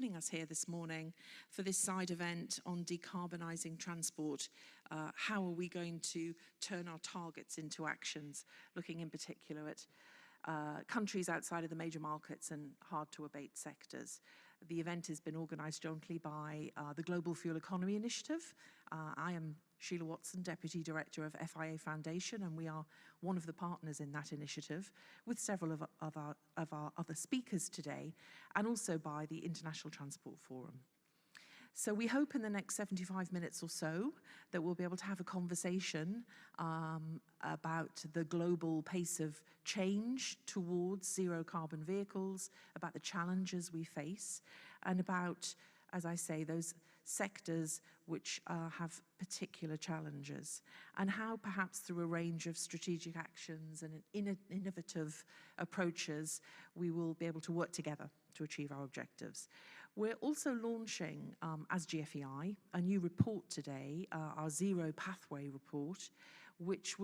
joining us here this morning for this side event on decarbonising transport. How are we going to turn our targets into actions, looking in particular at countries outside of the major markets and hard-to-abate sectors. The event has been organised jointly by the Global Fuel Economy Initiative. I am Sheila Watson, Deputy Director of FIA Foundation, and we are one of the partners in that initiative, with several of our other speakers today, and also by the International Transport Forum. So we hope in the next 75 minutes or so that we'll be able to have a conversation about the global pace of change towards zero carbon vehicles, about the challenges we face, and about, as I say, those sectors which have particular challenges, and how perhaps through a range of strategic actions and innovative approaches, we will be able to work together to achieve our objectives. We're also launching, as GFEI, a new report today, our Zero Pathway report, which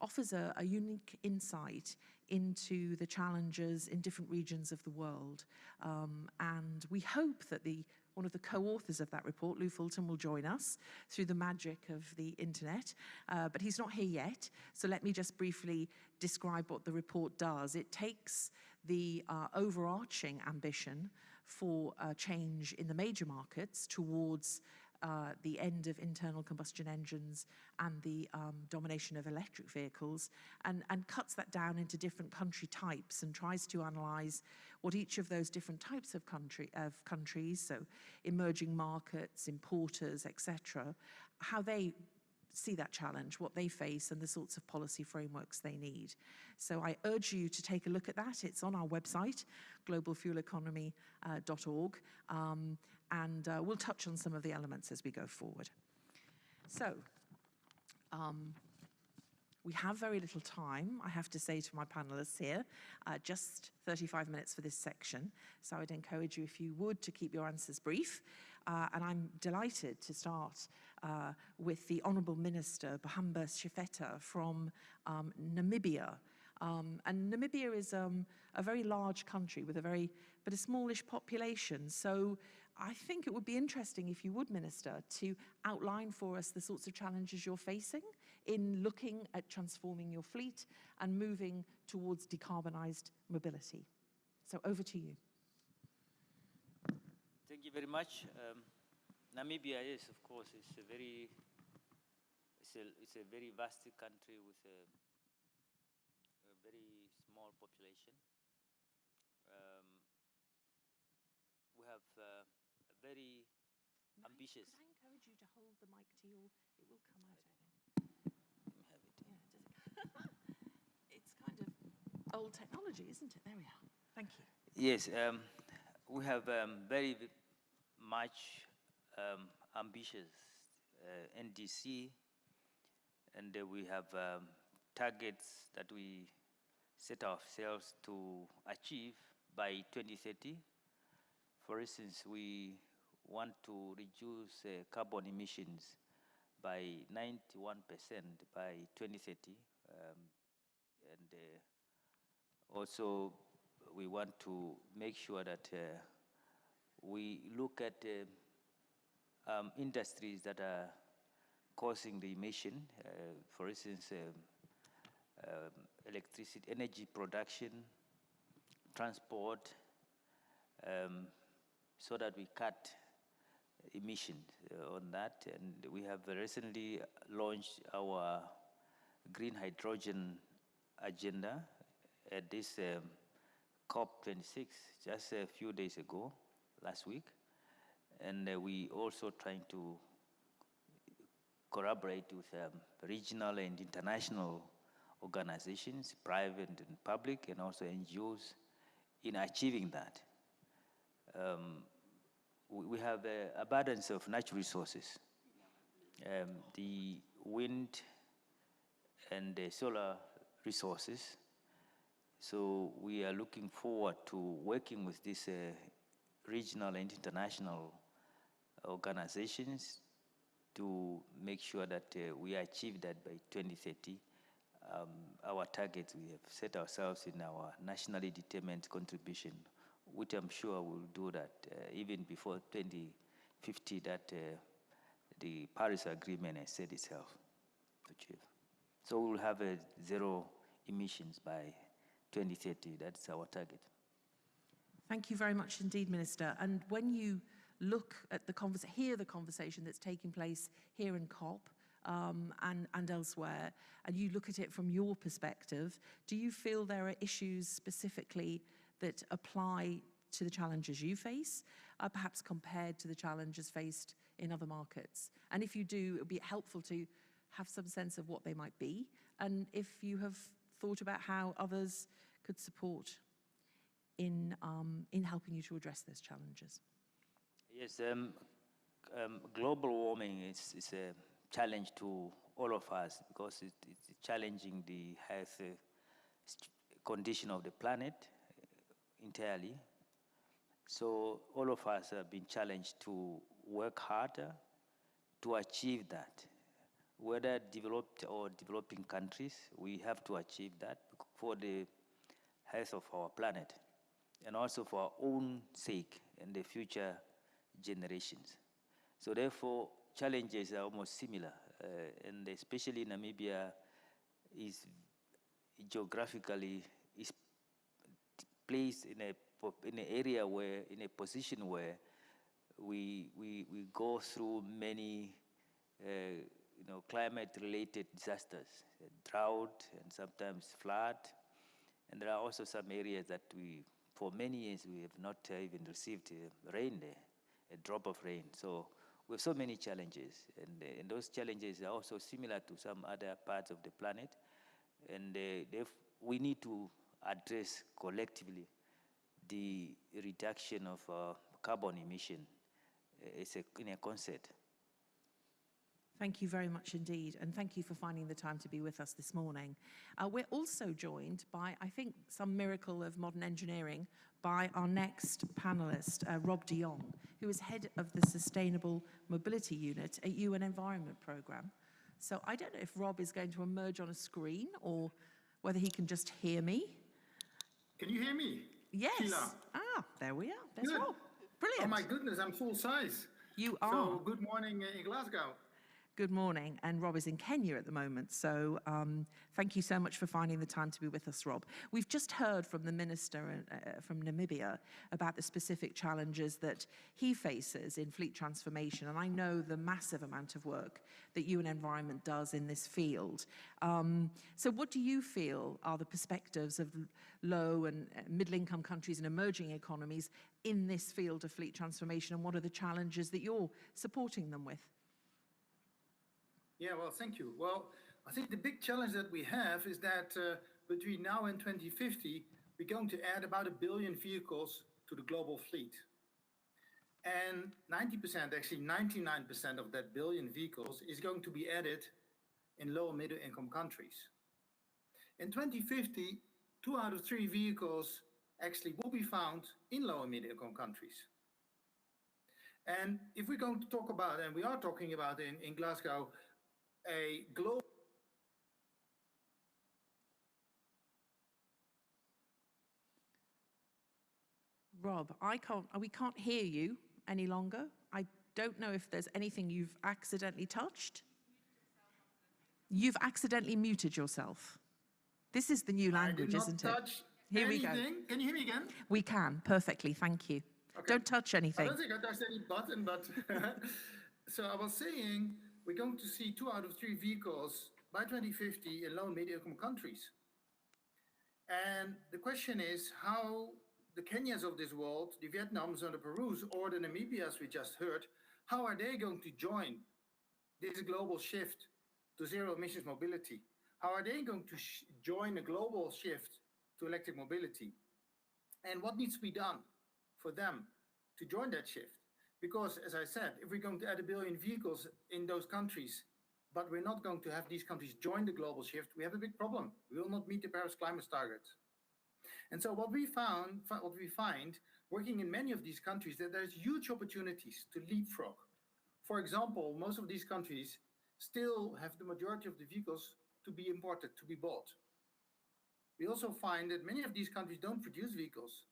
offers a unique insight into the challenges in different regions of the world. And we hope that one of the co-authors of that report, Lou Fulton, will join us through the magic of the internet, but he's not here yet. So let me just briefly describe what the report does. It takes the overarching ambition for change in the major markets towards the end of internal combustion engines and the domination of electric vehicles, and cuts that down into different country types and tries to analyse what each of those different types of countries, so emerging markets, importers, etc., how they see that challenge, what they face, and the sorts of policy frameworks they need. So I urge you to take a look at that. It's on our website, globalfueleconomy.org, and we'll touch on some of the elements as we go forward. So, we have very little time, I have to say to my panelists here, just 35 minutes for this section. So I'd encourage you, if you would, to keep your answers brief. And I'm delighted to start with the Honourable Minister, Bahamba Shifeta from Namibia. And Namibia is a very large country with a smallish population. So I think it would be interesting, if you would, Minister, to outline for us the sorts of challenges you're facing in looking at transforming your fleet and moving towards decarbonised mobility. So over to you. Thank you very much. Namibia is, of course, it's a very vast country with a very small population. We have a very ambitious. Could I encourage you to hold the mic to your? It will come out, I think. Let me have it. Yeah, does it? It's kind of old technology, isn't it? There we are. Thank you. Yes, we have very much ambitious NDC, and we have targets that we set ourselves to achieve by 2030. For instance, we want to reduce carbon emissions by 91% by 2030. And also, we want to make sure that we look at industries that are causing the emission. For instance, electricity, energy production, transport, so that we cut emissions on that. And we have recently launched our green hydrogen agenda at this COP26 just a few days ago, last week. And we also trying to collaborate with regional and international organizations, private and public, and also NGOs in achieving that. We have an abundance of natural resources. The wind and the solar resources. So we are looking forward to working with these regional and international organizations to make sure that we achieve that by 2030. Our targets we have set ourselves in our nationally determined contribution which I'm sure will do that even before 2050 that the Paris Agreement has set itself to achieve. So we'll have a zero emissions by 2030. That's our target. Thank you very much indeed, Minister. And when you look at hear the conversation that's taking place here in COP and elsewhere, and you look at it from your perspective, do you feel there are issues specifically that apply to the challenges you face, perhaps compared to the challenges faced in other markets? And if you do, it would be helpful to have some sense of what they might be, and if you have thought about how others could support in helping you to address those challenges. Yes, global warming is a challenge to all of us because it's challenging the health condition of the planet entirely. So all of us have been challenged to work harder to achieve that. Whether developed or developing countries, we have to achieve that for the health of our planet and also for our own sake and the future generations. So therefore, challenges are almost similar, and especially Namibia is geographically is placed in an area where, in a position where we go through many climate-related disasters, drought and sometimes flood, and there are also some areas that for many years we have not even received rain there, a drop of rain. So we have so many challenges, and those challenges are also similar to some other parts of the planet, and we need to address collectively the reduction of carbon emission in a concert. Thank you very much indeed, and thank you for finding the time to be with us this morning. We're also joined by, I think, some miracle of modern engineering, by our next panelist, Rob de Jong, who is head of the Sustainable Mobility Unit at UN Environment Programme. So I don't know if Rob is going to emerge on a screen or whether he can just hear me. Can you hear me? Yes. Sheila. Ah, there we are. There's Good. Rob. Brilliant. Oh my goodness, I'm full size. You are. So good morning in Glasgow. Good morning, and Rob is in Kenya at the moment, so thank you so much for finding the time to be with us, Rob. We've just heard from the Minister from Namibia about the specific challenges that he faces in fleet transformation, and I know the massive amount of work that UN Environment does in this field. So what do you feel are the perspectives of low and middle-income countries and emerging economies in this field of fleet transformation, and what are the challenges that you're supporting them with? Yeah, well, thank you. Well, I think the big challenge that we have is that between now and 2050, we're going to add about 1 billion vehicles to the global fleet. And 90%, actually 99% of that billion vehicles is going to be added in low and middle income countries. In 2050, 2 out of 3 vehicles actually will be found in low and middle income countries. And if we're going to talk about, and we are talking about in Glasgow, a global Rob, we can't hear you any longer. I don't know if there's anything you've accidentally touched. You've accidentally muted yourself. This is the new language, isn't it? Here we go. Can you hear me again? We can, perfectly, thank you. Okay. Don't touch anything. I don't think I touched any button, but so I was saying, we're going to see 2 out of 3 vehicles by 2050 in low and middle income countries. And the question is how the Kenyas of this world, the Vietnams and the Perus, or the Namibias we just heard, how are they going to join this global shift to zero emissions mobility? How are they going to join a global shift to electric mobility? And what needs to be done for them to join that shift? Because, as I said, if we're going to add 1 billion vehicles in those countries, but we're not going to have these countries join the global shift, we have a big problem. We will not meet the Paris climate targets. And so what we find, working in many of these countries, that there's huge opportunities to leapfrog. For example, most of these countries still have the majority of the vehicles to be imported, to be bought. We also find that many of these countries don't produce vehicles.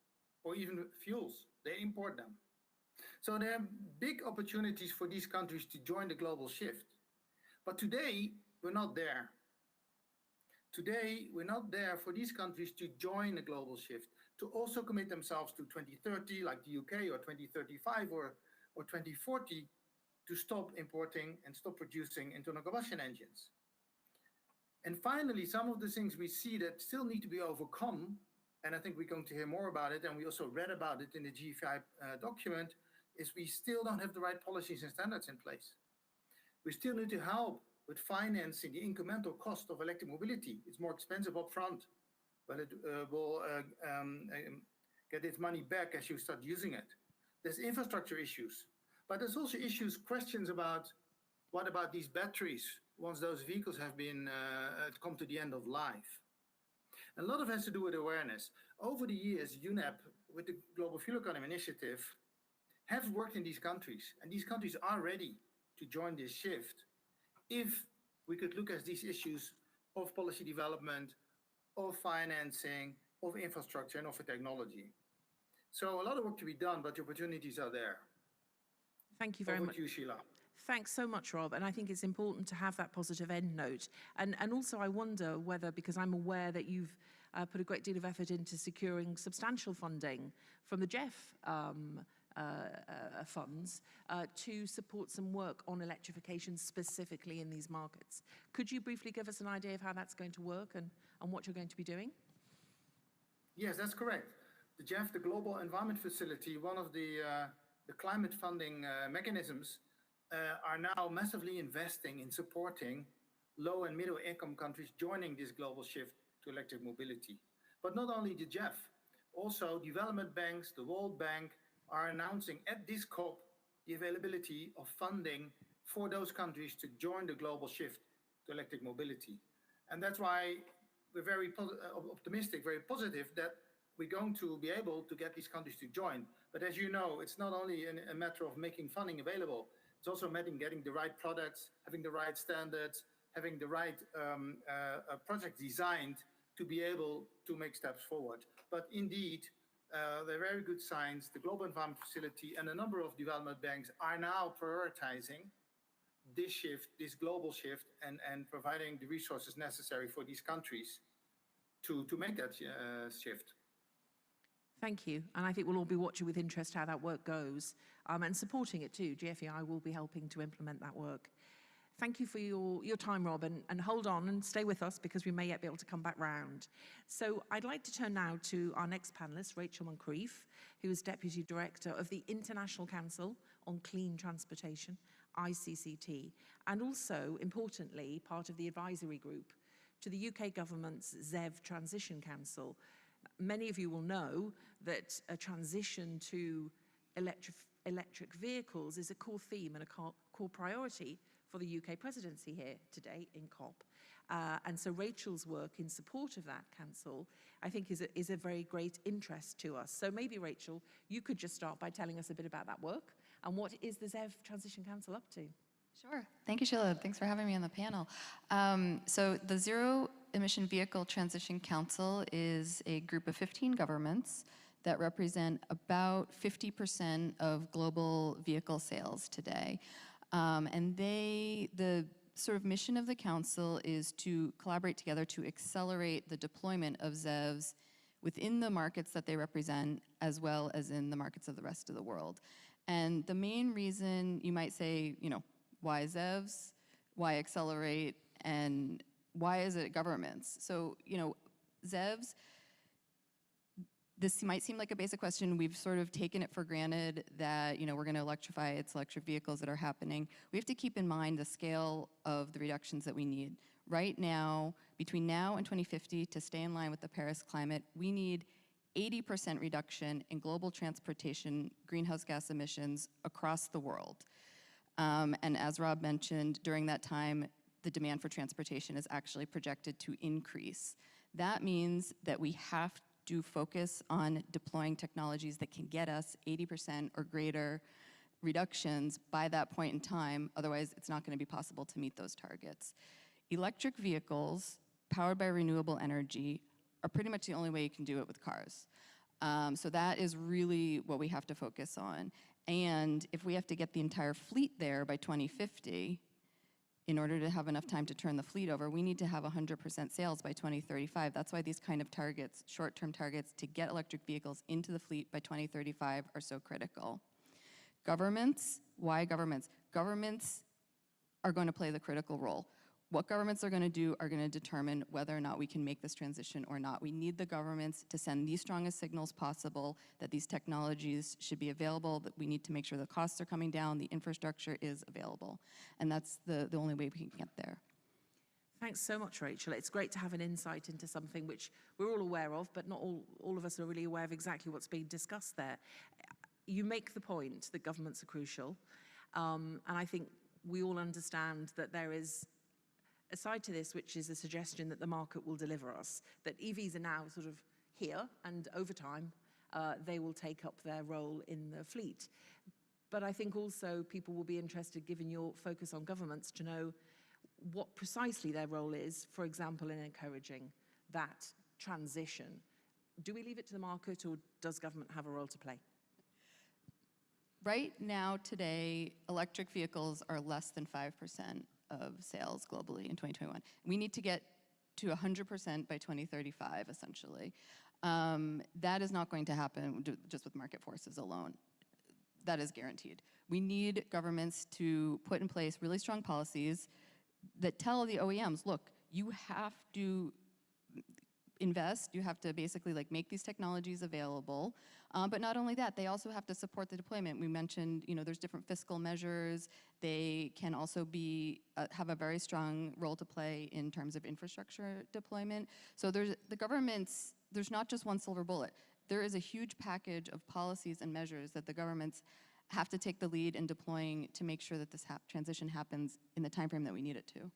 or even fuels. They import them. So there are big opportunities for these countries to join the global shift. But today, we're not there. Today, we're not there for these countries to join the global shift, to also commit themselves to 2030, like the UK, or 2035, or 2040, to stop importing and stop producing internal combustion engines. And finally, some of the things we see that still need to be overcome, and I think we're going to hear more about it, and we also read about it in the GFI document, is we still don't have the right policies and standards in place. We still need to help with financing the incremental cost of electric mobility. It's more expensive upfront, but it will get its money back as you start using it. There's infrastructure issues, but there's also questions about what about these batteries once those vehicles have been come to the end of life. And a lot of it has to do with awareness. Over the years, UNEP, with the Global Fuel Economy Initiative, have worked in these countries, and these countries are ready to join this shift if we could look at these issues of policy development, of financing, of infrastructure, and of technology. So a lot of work to be done, but the opportunities are there. Thank you very much. Over to you, Sheila. Thanks so much, Rob. And I think it's important to have that positive end note. And also I wonder whether, because I'm aware that you've put a great deal of effort into securing substantial funding from the ZEV funds to support some work on electrification specifically in these markets. Could you briefly give us an idea of how that's going to work and what you're going to be doing? Yes, that's correct. The ZEV, the Global Environment Facility, one of the climate funding mechanisms, are now massively investing in supporting low and middle income countries joining this global shift to electric mobility. But not only the ZEV, also development banks, the World Bank, are announcing at this COP the availability of funding for those countries to join the global shift to electric mobility. And that's why we're very optimistic, very positive that we're going to be able to get these countries to join. But as you know, it's not only a matter of making funding available, it's also a matter of getting the right products, having the right standards, having the right project designed to be able to make steps forward. But indeed, there are very good signs. The Global Environment Facility and a number of development banks are now prioritizing this shift, this global shift, and providing the resources necessary for these countries to make that shift. Thank you. And I think we'll all be watching with interest how that work goes and supporting it too. GFEI will be helping to implement that work. Thank you for your time, Rob, and hold on and stay with us because we may yet be able to come back round. So I'd like to turn now to our next panellist, Rachel Muncrief, who is Deputy Director of the International Council on Clean Transportation, ICCT, and also, importantly, part of the advisory group to the UK government's ZEV Transition Council. Many of you will know that a transition to electric vehicles is a core theme and a core priority for the UK presidency here today in COP. And so Rachel's work in support of that council, I think is a very great interest to us. So maybe Rachel, you could just start by telling us a bit about that work and what is the ZEV Transition Council up to? Sure. Thank you, Sheila. Thanks for having me on the panel. So the Zero Emission Vehicle Transition Council is a group of 15 governments that represent about 50% of global vehicle sales today. And the sort of mission of the council is to collaborate together to accelerate the deployment of ZEVs within the markets that they represent, as well as in the markets of the rest of the world. And the main reason you might say, why ZEVs, why accelerate, and why is it governments? So, ZEVs, this might seem like a basic question. We've sort of taken it for granted that, we're going to electrify. It's electric vehicles that are happening. We have to keep in mind the scale of the reductions that we need. Right now, between now and 2050, to stay in line with the Paris climate, we need 80% reduction in global transportation greenhouse gas emissions across the world. And as Rob mentioned, during that time, the demand for transportation is actually projected to increase. That means that we have to focus on deploying technologies that can get us 80% or greater reductions by that point in time. Otherwise, it's not going to be possible to meet those targets. Electric vehicles powered by renewable energy are pretty much the only way you can do it with cars. So that is really what we have to focus on. And if we have to get the entire fleet there by 2050, in order to have enough time to turn the fleet over, we need to have 100% sales by 2035. That's why these kind of targets, short-term targets to get electric vehicles into the fleet by 2035 are so critical. Governments, why governments? Governments are going to play the critical role. What governments are going to do are going to determine whether or not we can make this transition or not. We need the governments to send the strongest signals possible that these technologies should be available, that we need to make sure the costs are coming down, the infrastructure is available. And that's the only way we can get there. Thanks so much, Rachel. It's great to have an insight into something which we're all aware of, but not all of us are really aware of exactly what's being discussed there. You make the point that governments are crucial, and I think we all understand that there is a side to this, which is a suggestion that the market will deliver us, that EVs are now sort of here, and over time, they will take up their role in the fleet. But I think also people will be interested, given your focus on governments, to know what precisely their role is, for example, in encouraging that transition. Do we leave it to the market, or does government have a role to play? Right now, today, electric vehicles are less than 5% of sales globally in 2021. We need to get to 100% by 2035, essentially. That is not going to happen just with market forces alone. That is guaranteed. We need governments to put in place really strong policies that tell the OEMs, look, you have to invest, you have to basically like make these technologies available, but not only that, they also have to support the deployment. We mentioned, there's different fiscal measures. They can also be have a very strong role to play in terms of infrastructure deployment. So there's not just one silver bullet. There is a huge package of policies and measures that the governments have to take the lead in deploying to make sure that this transition happens in the timeframe that we need it to.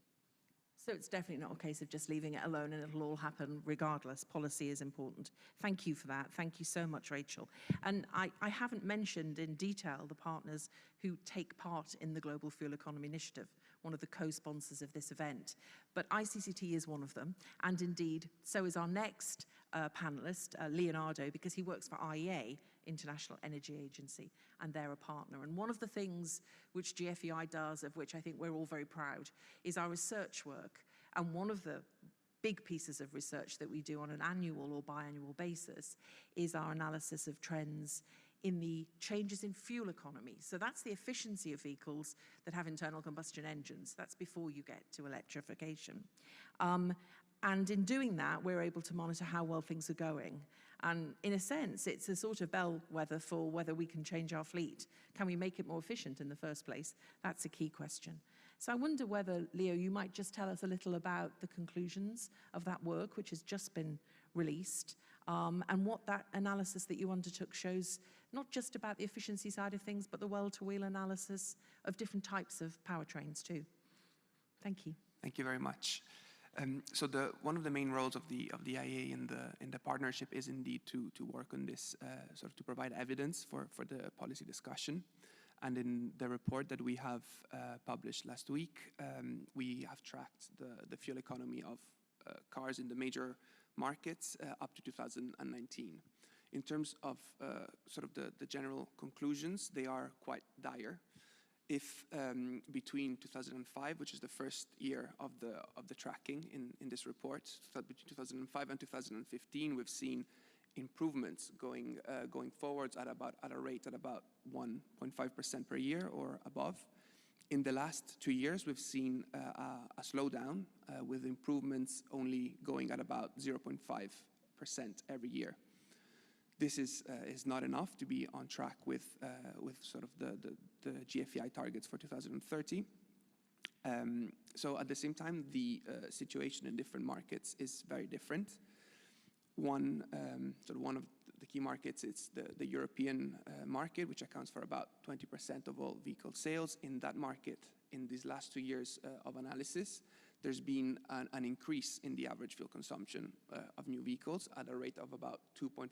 So it's definitely not a case of just leaving it alone and it'll all happen regardless. Policy is important. Thank you for that. Thank you so much, Rachel. And I haven't mentioned in detail the partners who take part in the Global Fuel Economy Initiative, one of the co-sponsors of this event. But ICCT is one of them. And indeed, so is our next panelist, Leonardo, because he works for IEA, International Energy Agency, and they're a partner. And one of the things which GFEI does, of which I think we're all very proud, is our research work. And one of the big pieces of research that we do on an annual or biannual basis is our analysis of trends in the changes in fuel economy. So that's the efficiency of vehicles that have internal combustion engines. That's before you get to electrification. And in doing that, we're able to monitor how well things are going. And in a sense, it's a sort of bellwether for whether we can change our fleet. Can we make it more efficient in the first place? That's a key question. So I wonder whether, Leo, you might just tell us a little about the conclusions of that work, which has just been released, and what that analysis that you undertook shows, not just about the efficiency side of things, but the well-to-wheel analysis of different types of powertrains too. Thank you. Thank you very much. So one of the main roles of the IEA in the partnership is indeed to work on this, sort of to provide evidence for the policy discussion. And in the report that we have published last week, we have tracked the fuel economy of cars in the major markets up to 2019. In terms of sort of the general conclusions, they are quite dire. If between 2005, which is the first year of the tracking in this report, between 2005 and 2015, we've seen improvements going forwards at a rate at about 1.5% per year or above. In the last 2 years, we've seen a slowdown with improvements only going at about 0.5% every year. This is not enough to be on track with sort of the GFEI targets for 2030. So at the same time, the situation in different markets is very different. One of the key markets is the European market, which accounts for about 20% of all vehicle sales. In that market, in these last 2 years of analysis, there's been an increase in the average fuel consumption of new vehicles at a rate of about 2.5%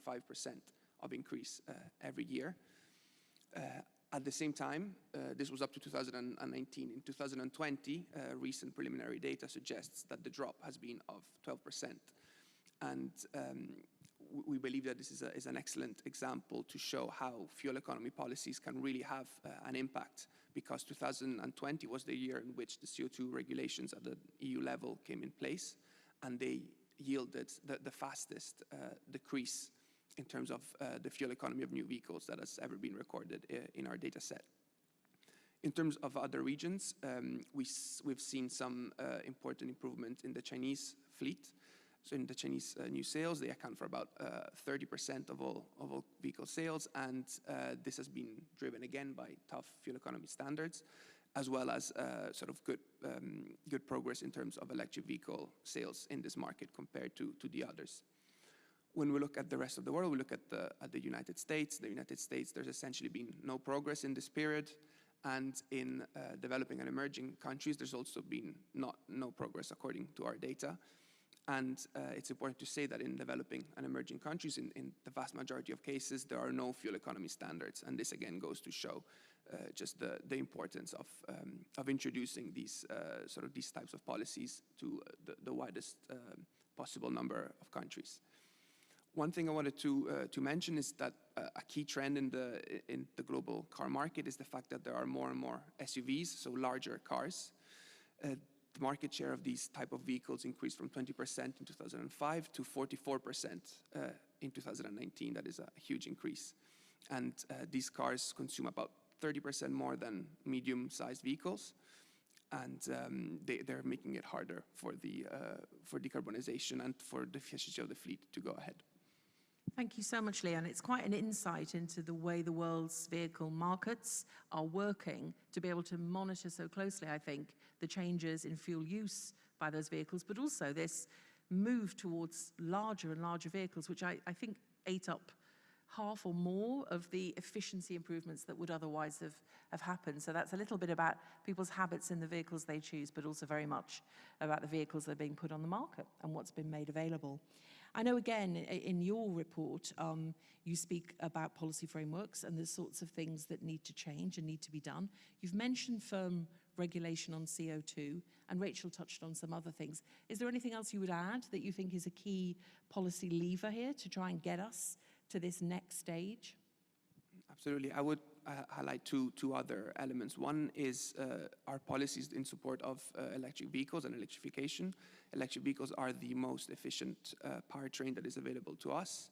of increase every year. At the same time, this was up to 2019. In 2020, recent preliminary data suggests that the drop has been of 12%. And we believe that this is an excellent example to show how fuel economy policies can really have an impact, because 2020 was the year in which the CO2 regulations at the EU level came in place, and they yielded the fastest decrease in terms of the fuel economy of new vehicles that has ever been recorded in our data set. In terms of other regions, we've seen some important improvement in the Chinese fleet. So in the Chinese new sales, they account for about 30% of all vehicle sales, and this has been driven again by tough fuel economy standards, as well as sort of good progress in terms of electric vehicle sales in this market compared to the others. When we look at the rest of the world, we look at the United States. The United States, there's essentially been no progress in this period. And in developing and emerging countries, there's also been no progress according to our data. And it's important to say that in developing and emerging countries, in the vast majority of cases, there are no fuel economy standards. And this again goes to show just the importance of introducing these types of policies to the widest possible number of countries. One thing I wanted to mention is that a key trend in the global car market is the fact that there are more and more SUVs, so larger cars. The market share of these type of vehicles increased from 20% in 2005 to 44% in 2019. That is a huge increase. And these cars consume about 30% more than medium-sized vehicles. And they're making it harder for decarbonization and for the efficiency of the fleet to go ahead. Thank you so much, Leon. It's quite an insight into the way the world's vehicle markets are working to be able to monitor so closely, I think, the changes in fuel use by those vehicles, but also this move towards larger and larger vehicles, which I think ate up half or more of the efficiency improvements that would otherwise have happened. So that's a little bit about people's habits in the vehicles they choose, but also very much about the vehicles that are being put on the market and what's been made available. I know, again, in your report, you speak about policy frameworks and the sorts of things that need to change and need to be done. You've mentioned firm regulation on CO2, and Rachel touched on some other things. Is there anything else you would add that you think is a key policy lever here to try and get us to this next stage? Absolutely. I would highlight two other elements. One is our policies in support of electric vehicles and electrification. Electric vehicles are the most efficient powertrain that is available to us.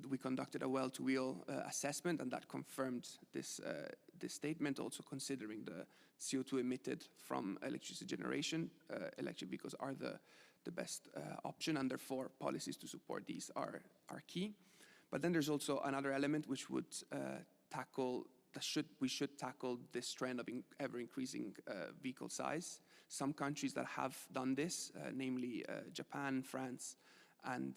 We conducted a well-to-wheel assessment, and that confirmed this statement, also considering the CO2 emitted from electricity generation. Electric vehicles are the best option, and therefore policies to support these are key. But then there's also another element which would we should tackle this trend of ever-increasing vehicle size. Some countries that have done this, namely Japan, France, and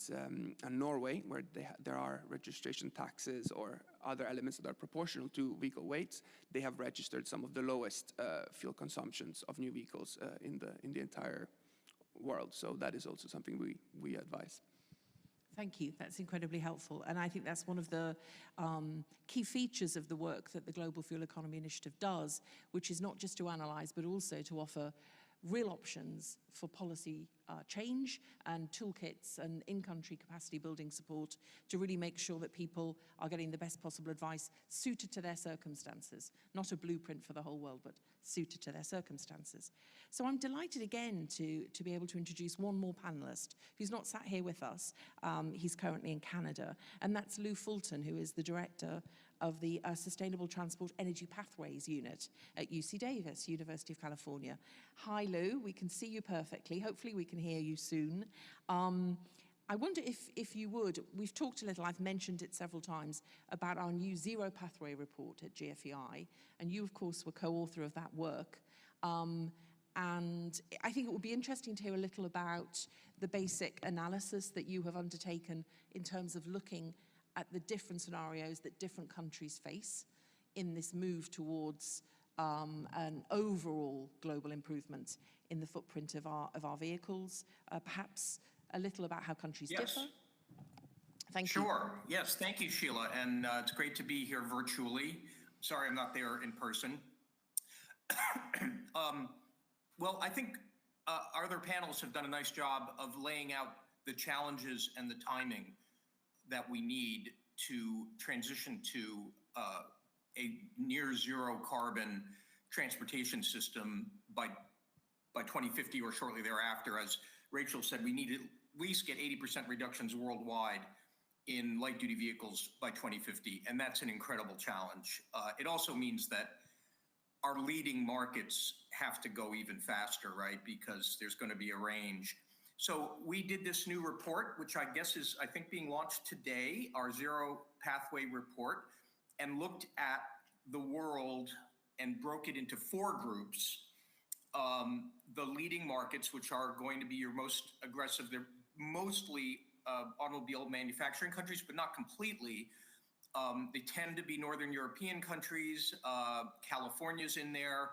Norway, where there are registration taxes or other elements that are proportional to vehicle weights, they have registered some of the lowest fuel consumptions of new vehicles in the entire world. So that is also something we advise. Thank you. That's incredibly helpful. And I think that's one of the key features of the work that the Global Fuel Economy Initiative does, which is not just to analyse, but also to offer real options for policy change and toolkits and in-country capacity building support to really make sure that people are getting the best possible advice suited to their circumstances, not a blueprint for the whole world, but suited to their circumstances. So I'm delighted again to be able to introduce one more panellist who's not sat here with us. He's currently in Canada, and that's Lou Fulton, who is the director of the Sustainable Transport Energy Pathways Unit at UC Davis, University of California. Hi, Lou. We can see you perfectly. Hopefully we can hear you soon. I wonder if you would, we've talked a little, I've mentioned it several times, about our new Zero Pathway report at GFEI, and you, of course, were co-author of that work. And I think it would be interesting to hear a little about the basic analysis that you have undertaken in terms of looking at the different scenarios that different countries face in this move towards an overall global improvement in the footprint of our vehicles, perhaps a little about how countries differ. Thank you. Sure. Yes, thank you, Sheila. And it's great to be here virtually. Sorry I'm not there in person. Well, I think our other panels have done a nice job of laying out the challenges and the timing. that we need to transition to a near zero carbon transportation system by 2050 or shortly thereafter. As Rachel said, we need to at least get 80% reductions worldwide in light duty vehicles by 2050. And that's an incredible challenge. It also means that our leading markets have to go even faster, right? Because there's going to be a range. So we did this new report, which I guess is, I think, being launched today, our Zero Pathway report, and looked at the world and broke it into 4 groups. The leading markets, which are going to be your most aggressive, they're mostly automobile manufacturing countries, but not completely. They tend to be Northern European countries, California's in there,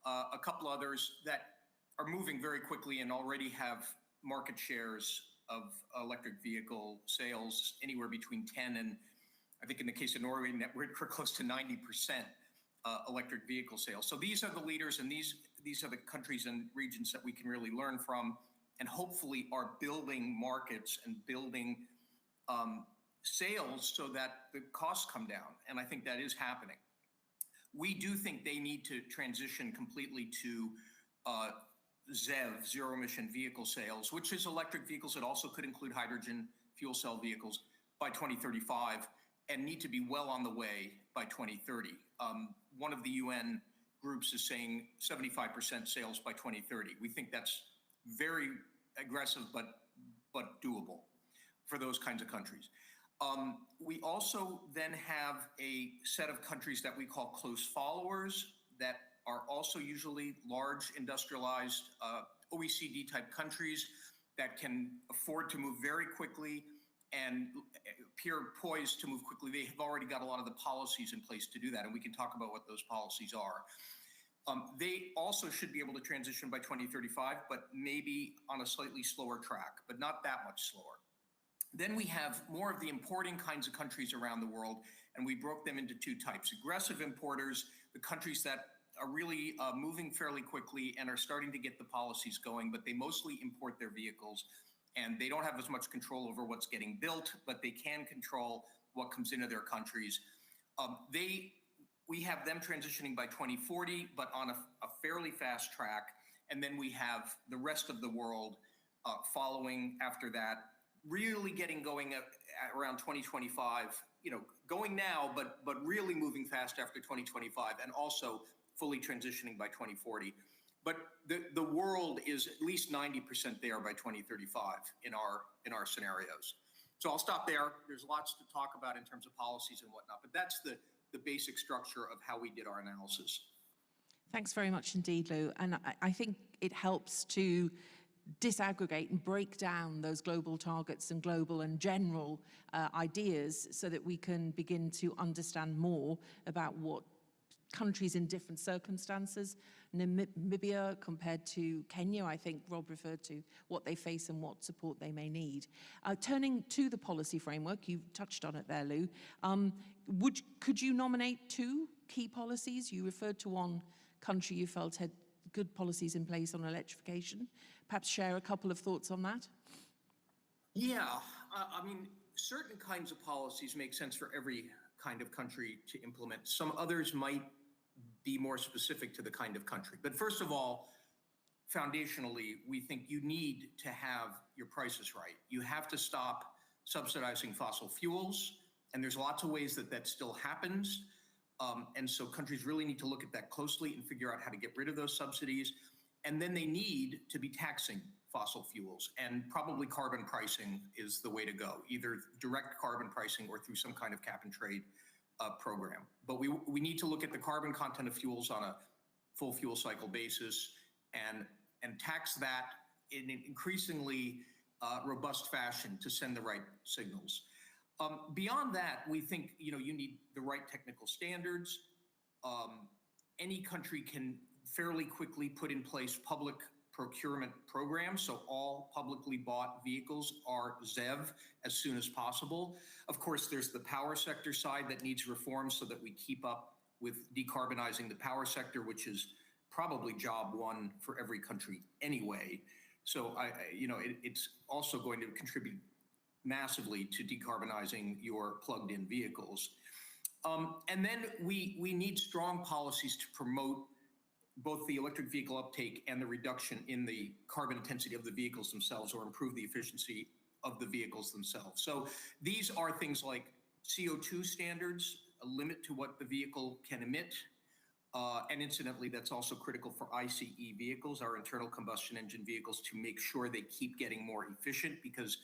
a couple others that are moving very quickly and already have market shares of electric vehicle sales anywhere between 10 and, I think in the case of Norway, we're close to 90% electric vehicle sales. So these are the leaders, and these are the countries and regions that we can really learn from, and hopefully are building markets and building sales so that the costs come down. And I think that is happening. We do think they need to transition completely to ZEV, zero emission vehicle sales, which is electric vehicles. It also could include hydrogen fuel cell vehicles by 2035, and need to be well on the way by 2030. One of the UN groups is saying 75% sales by 2030. We think that's very aggressive, but doable for those kinds of countries. We also then have a set of countries that we call close followers that are also usually large industrialized OECD type countries that can afford to move very quickly and appear poised to move quickly. They have already got a lot of the policies in place to do that, and we can talk about what those policies are. They also should be able to transition by 2035, but maybe on a slightly slower track, but not that much slower. Then we have more of the importing kinds of countries around the world, and we broke them into 2 types. Aggressive importers, the countries that are really moving fairly quickly and are starting to get the policies going, but they mostly import their vehicles, and they don't have as much control over what's getting built, but they can control what comes into their countries. We have them transitioning by 2040, but on a fairly fast track. And then we have the rest of the world following after that, really getting going at around 2025, going now, but really moving fast after 2025, and also fully transitioning by 2040. But the world is at least 90% there by 2035 in our scenarios. So I'll stop there. There's lots to talk about in terms of policies and whatnot, but that's the basic structure of how we did our analysis. Thanks very much indeed, Lou. And I think it helps to disaggregate and break down those global targets and global and general ideas so that we can begin to understand more about what countries in different circumstances, Namibia compared to Kenya, I think Rob referred to what they face and what support they may need. Turning to the policy framework, you touched on it there, Lou. Could you nominate 2 key policies? You referred to one country you felt had good policies in place on electrification. Perhaps share a couple of thoughts on that? Yeah, I mean, certain kinds of policies make sense for every kind of country to implement. Some others might be more specific to the kind of country. But first of all, foundationally, we think you need to have your prices right. You have to stop subsidizing fossil fuels, and there's lots of ways that still happens. And so countries really need to look at that closely and figure out how to get rid of those subsidies. And then they need to be taxing fossil fuels, and probably carbon pricing is the way to go, either direct carbon pricing or through some kind of cap and trade program. But we need to look at the carbon content of fuels on a full fuel cycle basis and tax that in an increasingly robust fashion to send the right signals. Beyond that, we think you need the right technical standards. Any country can fairly quickly put in place public procurement programs, so all publicly bought vehicles are ZEV as soon as possible. Of course, there's the power sector side that needs reform so that we keep up with decarbonizing the power sector, which is probably job 1 for every country anyway. So it's also going to contribute massively to decarbonizing your plugged-in vehicles. And then we need strong policies to promote both the electric vehicle uptake and the reduction in the carbon intensity of the vehicles themselves, or improve the efficiency of the vehicles themselves. So these are things like CO2 standards, a limit to what the vehicle can emit. And incidentally, that's also critical for ICE vehicles, our internal combustion engine vehicles, to make sure they keep getting more efficient, because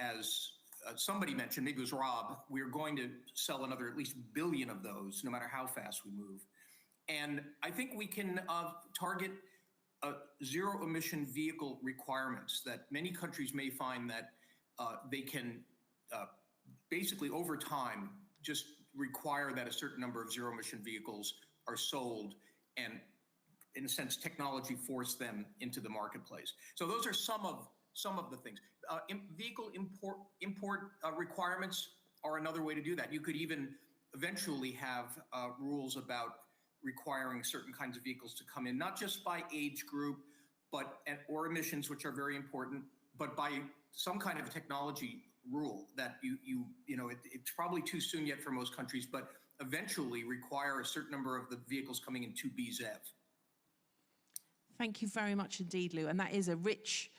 as somebody mentioned, maybe it was Rob, we're going to sell another at least billion of those, no matter how fast we move. And I think we can target zero emission vehicle requirements that many countries may find that they can basically over time just require that a certain number of zero emission vehicles are sold, and in a sense technology force them into the marketplace. So those are some of the things. Vehicle import requirements are another way to do that. You could even eventually have rules about requiring certain kinds of vehicles to come in, not just by age group, but or emissions, which are very important, but by some kind of technology rule that you know, it's probably too soon yet for most countries, but eventually require a certain number of the vehicles coming in to be ZEV. Thank you very much indeed, Lou. And that is a rich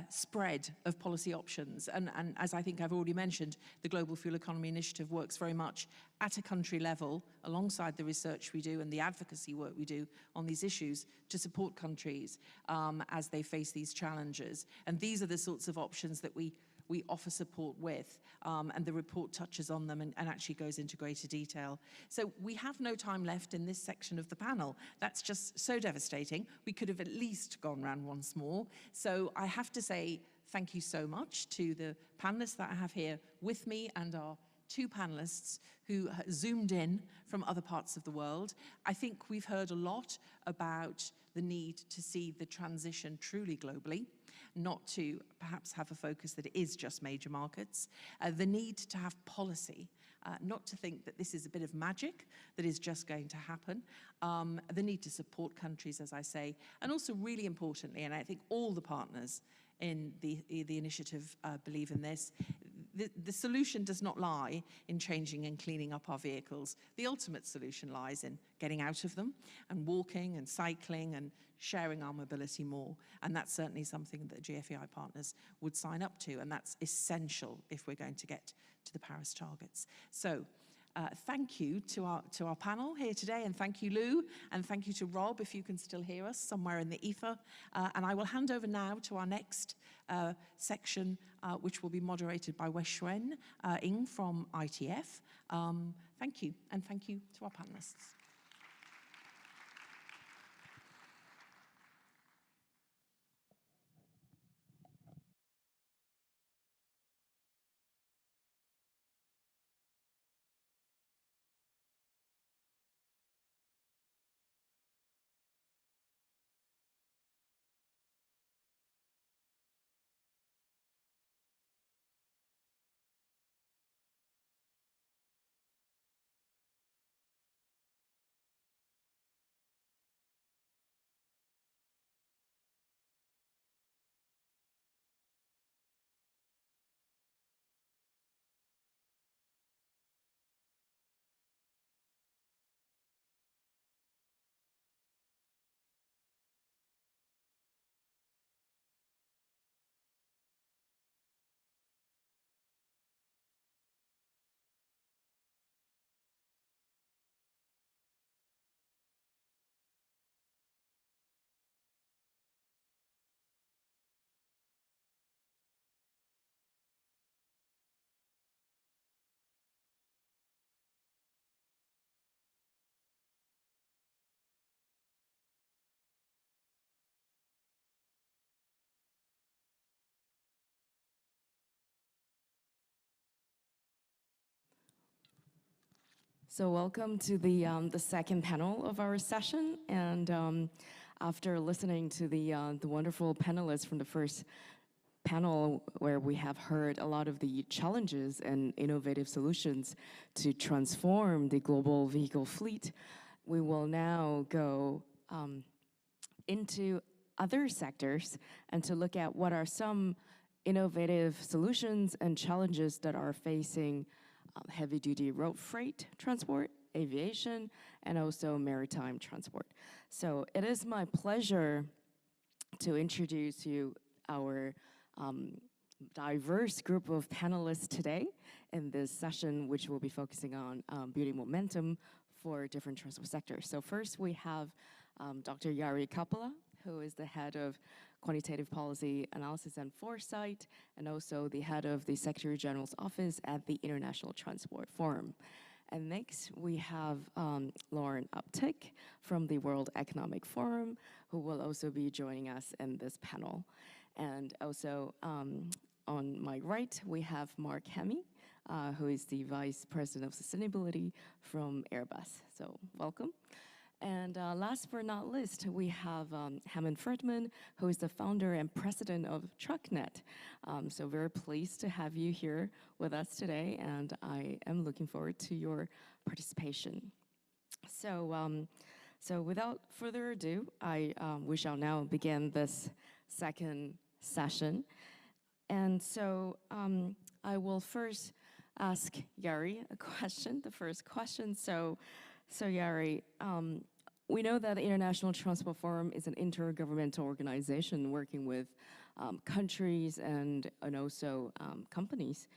spread of policy options. And as I think I've already mentioned, the Global Fuel Economy Initiative works very much at a country level, alongside the research we do and the advocacy work we do on these issues, to support countries as they face these challenges. And these are the sorts of options that we offer support with, and the report touches on them and actually goes into greater detail. So we have no time left in this section of the panel. That's just so devastating. We could have at least gone round once more. So I have to say thank you so much to the panelists that I have here with me, and our two panelists who zoomed in from other parts of the world. I think we've heard a lot about the need to see the transition truly globally, not to perhaps have a focus that it is just major markets, the need to have policy, not to think that this is a bit of magic that is just going to happen, the need to support countries, as I say, and also really importantly, and I think all the partners in the initiative believe in this, the solution does not lie in changing and cleaning up our vehicles. The ultimate solution lies in getting out of them and walking and cycling and sharing our mobility more. And that's certainly something that GFEI partners would sign up to, and that's essential if we're going to get to the Paris targets. So thank you to our panel here today, and thank you, Lou, and thank you to Rob, if you can still hear us somewhere in the ether. And I will hand over now to our next section, which will be moderated by Weishuen Ng from ITF. Thank you, and thank you to our panelists. So welcome to the second panel of our session. And after listening to the wonderful panelists from the first panel, where we have heard a lot of the challenges and innovative solutions to transform the global vehicle fleet, we will now go into other sectors and to look at what are some innovative solutions and challenges that are facing heavy-duty road freight transport, aviation, and also maritime transport. So it is my pleasure to introduce you our diverse group of panelists today in this session, which will be focusing on building momentum for different transport sectors. So first we have Dr. Jari Kappala, who is the head of Quantitative Policy Analysis and Foresight, and also the head of the Secretary General's Office at the International Transport Forum. And next, we have Lauren Uptick from the World Economic Forum, who will also be joining us in this panel. And also on my right, we have Mark Hemme, who is the Vice President of Sustainability from Airbus. So welcome. And last but not least, we have Hammond Fredman, who is the founder and president of Trucknet. So very pleased to have you here with us today, and I am looking forward to your participation. So, so without further ado, we shall now begin this second session. And so I will first ask Jari a question, the first question. So Jari, we know that the International Transport Forum is an intergovernmental organization working with countries and also companies.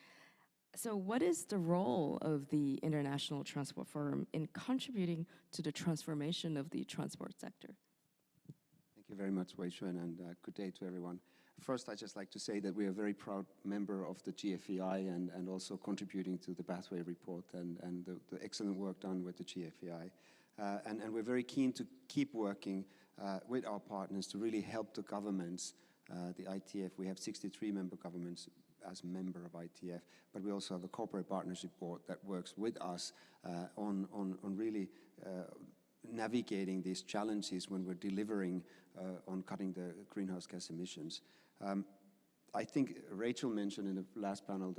So what is the role of the International Transport Forum in contributing to the transformation of the transport sector? Thank you very much, Wei Xuan, and good day to everyone. First, I'd just like to say that we are a very proud member of the GFEI and also contributing to the Pathway Report and the excellent work done with the GFEI. And we're very keen to keep working with our partners to really help the governments, the ITF. We have 63 member governments as member of ITF, but we also have a corporate partnership board that works with us on really navigating these challenges when we're delivering on cutting the greenhouse gas emissions. I think Rachel mentioned in the last panel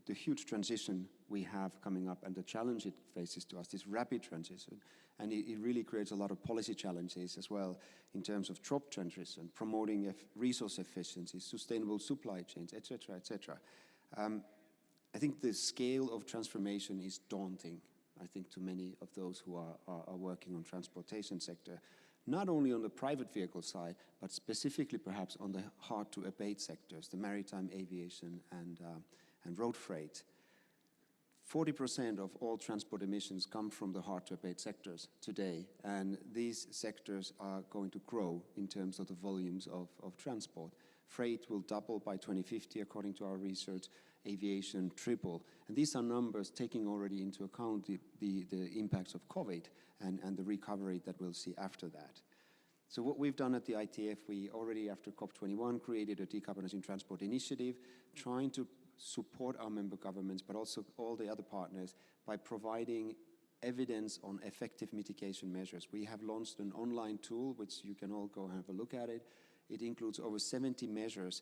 the huge transition we have coming up and the challenge it faces to us, this rapid transition. And it really creates a lot of policy challenges as well in terms of job transition, promoting resource efficiency, sustainable supply chains, etc., etc. I think the scale of transformation is daunting, I think, to many of those who are working on transportation sector. Not only on the private vehicle side, but specifically perhaps on the hard-to-abate sectors, the maritime, aviation, and road freight. 40% of all transport emissions come from the hard-to-abate sectors today, and these sectors are going to grow in terms of the volumes of transport. Freight will double by 2050, according to our research, aviation triple. And these are numbers taking already into account the impacts of COVID and the recovery that we'll see after that. So what we've done at the ITF, we already after COP21 created a Decarbonising Transport Initiative, trying to support our member governments, but also all the other partners by providing evidence on effective mitigation measures. We have launched an online tool, which you can all go have a look at it. It includes over 70 measures,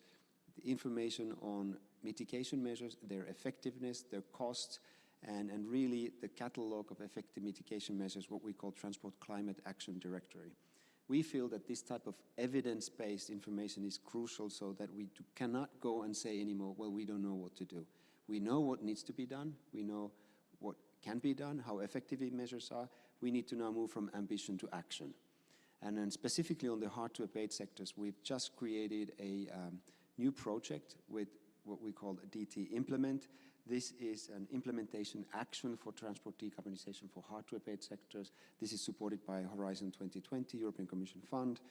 the information on mitigation measures, their effectiveness, their costs, and really the catalog of effective mitigation measures, what we call Transport Climate Action Directory. We feel that this type of evidence-based information is crucial so that we cannot go and say anymore, well, we don't know what to do. We know what needs to be done. We know what can be done, how effective the measures are. We need to now move from ambition to action. And then specifically on the hard-to-abate sectors, we've just created a new project with what we call DT Implement. This is an implementation action for transport decarbonization for hard-to-abate sectors. This is supported by Horizon 2020, European Commission Fund.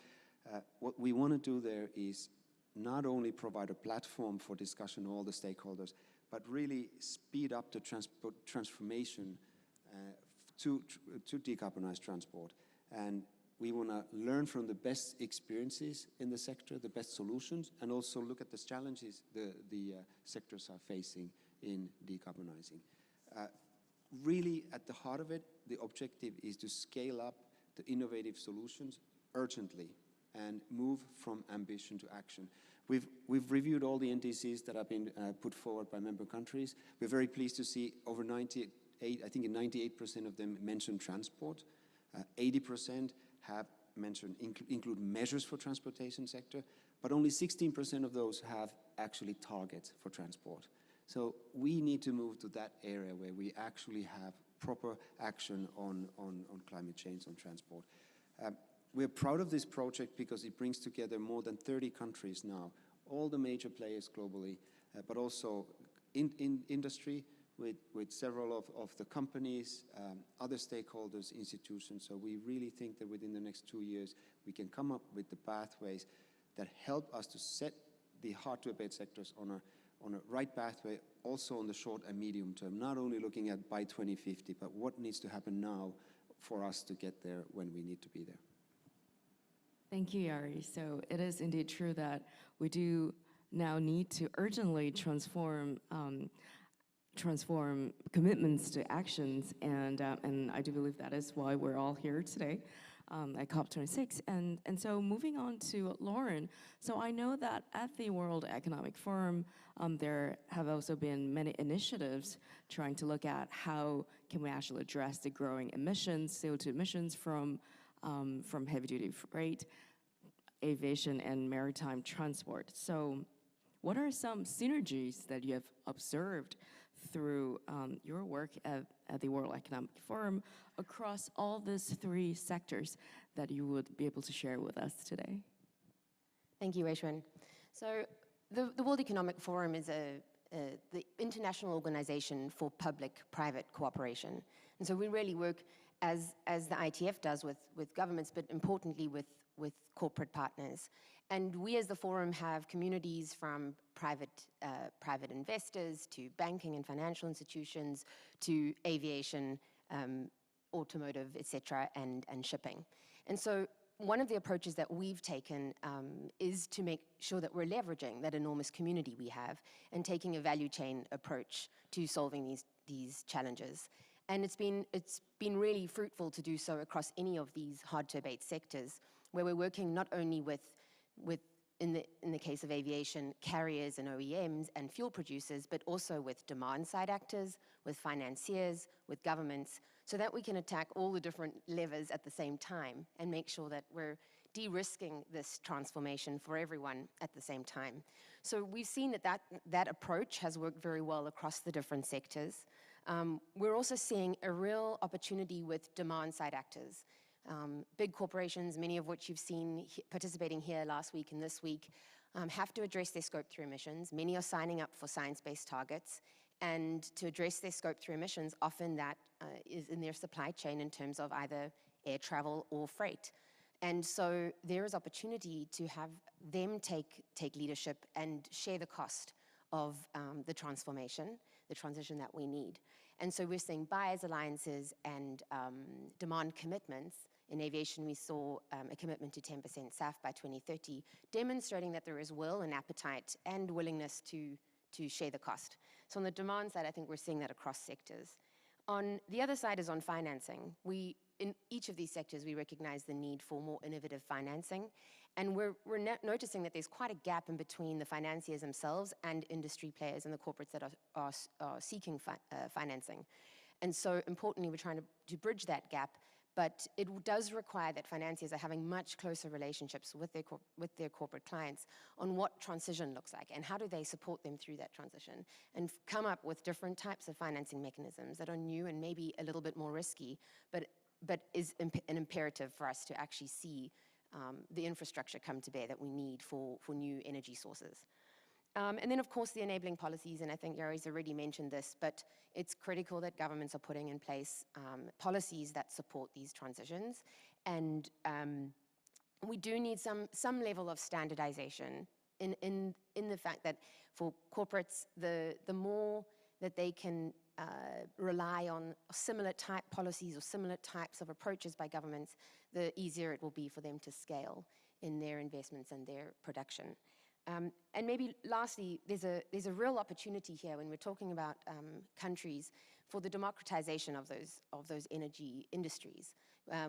What we want to do there is not only provide a platform for discussion of all the stakeholders, but really speed up the transport transformation to decarbonize transport. And we want to learn from the best experiences in the sector, the best solutions, and also look at the challenges the sectors are facing in decarbonizing. Really, at the heart of it, the objective is to scale up the innovative solutions urgently and move from ambition to action. We've reviewed all the NDCs that have been put forward by member countries. We're very pleased to see over 98, I think 98% of them mention transport. 80% have mentioned include measures for transportation sector, but only 16% of those have actually targets for transport. So we need to move to that area where we actually have proper action on climate change on transport. We're proud of this project because it brings together more than 30 countries now, all the major players globally, but also in industry with several of the companies, other stakeholders, institutions. So we really think that within the next 2 years, we can come up with the pathways that help us to set the hard-to-abate sectors on a right pathway, also on the short and medium term, not only looking at by 2050, but what needs to happen now for us to get there when we need to be there. Thank you, Jari. So it is indeed true that we do now need to urgently transform commitments to actions, and I do believe that is why we're all here today at COP26. And so moving on to Lauren, so I know that at the World Economic Forum, there have also been many initiatives trying to look at how can we actually address the growing emissions, CO2 emissions from heavy-duty freight, aviation, and maritime transport. So what are some synergies that you have observed through your work at the World Economic Forum across all these three sectors that you would be able to share with us today? Thank you, Weishuan. So the World Economic Forum is the international organization for public-private cooperation. And so we really work as the ITF does with governments, but importantly with corporate partners. And we as the forum have communities from private investors to banking and financial institutions to aviation, automotive, et cetera, and shipping. And so one of the approaches that we've taken is to make sure that we're leveraging that enormous community we have and taking a value chain approach to solving these challenges. And it's been really fruitful to do so across any of these hard-to-abate sectors, where we're working not only with in the case of aviation, carriers and OEMs and fuel producers, but also with demand-side actors, with financiers, with governments, so that we can attack all the different levers at the same time and make sure that we're de-risking this transformation for everyone at the same time. So we've seen that approach has worked very well across the different sectors. We're also seeing a real opportunity with demand-side actors. Big corporations, many of which you've seen participating here last week and this week, have to address their Scope 3 emissions. Many are signing up for science-based targets, and to address their Scope 3 emissions, often that is in their supply chain in terms of either air travel or freight. And so there is opportunity to have them take leadership and share the cost of the transition that we need. And so we're seeing buyers alliances and demand commitments. In aviation, we saw a commitment to 10% SAF by 2030, demonstrating that there is will and appetite and willingness to share the cost. So on the demand side, I think we're seeing that across sectors. On the other side is on financing. In each of these sectors, we recognize the need for more innovative financing. And we're noticing that there's quite a gap in between the financiers themselves and industry players and the corporates that are seeking financing. And so importantly, we're trying to bridge that gap, but it does require that financiers are having much closer relationships with their corporate clients on what transition looks like and how do they support them through that transition and come up with different types of financing mechanisms that are new and maybe a little bit more risky, but is an imperative for us to actually see the infrastructure come to bear that we need for new energy sources. And then, of course, the enabling policies, and I think Jari's already mentioned this, but it's critical that governments are putting in place policies that support these transitions. And we do need some level of standardization in the fact that for corporates, the more that they can rely on similar type policies or similar types of approaches by governments, the easier it will be for them to scale in their investments and their production. And maybe lastly, there's a real opportunity here when we're talking about countries for the democratization of those energy industries.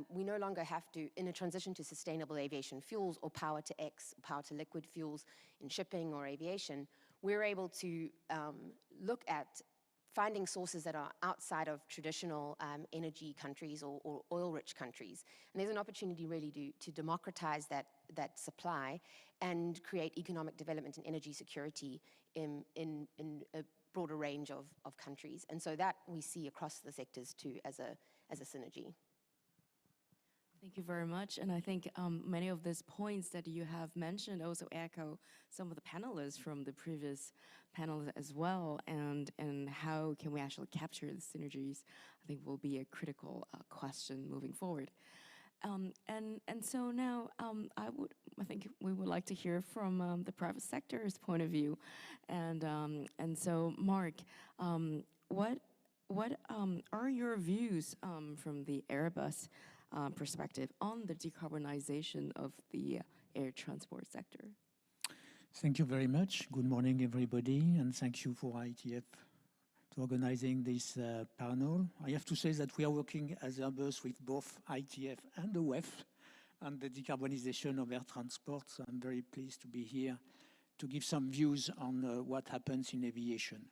We no longer have to, in a transition to sustainable aviation fuels or power to X, power to liquid fuels in shipping or aviation, we're able to look at finding sources that are outside of traditional energy countries or oil-rich countries. And there's an opportunity really to democratize that supply and create economic development and energy security in a broader range of countries. And so that we see across the sectors too as a synergy. Thank you very much. And I think many of these points that you have mentioned also echo some of the panelists from the previous panels as well. And how can we actually capture the synergies, I think will be a critical question moving forward. And so now I think we would like to hear from the private sector's point of view. And so Mark, what are your views from the Airbus perspective on the decarbonization of the air transport sector? Thank you very much. Good morning, everybody, and thank you for ITF to organizing this panel. I have to say that we are working as Airbus with both ITF and the WEF on the decarbonization of air transport, so I'm very pleased to be here to give some views on what happens in aviation.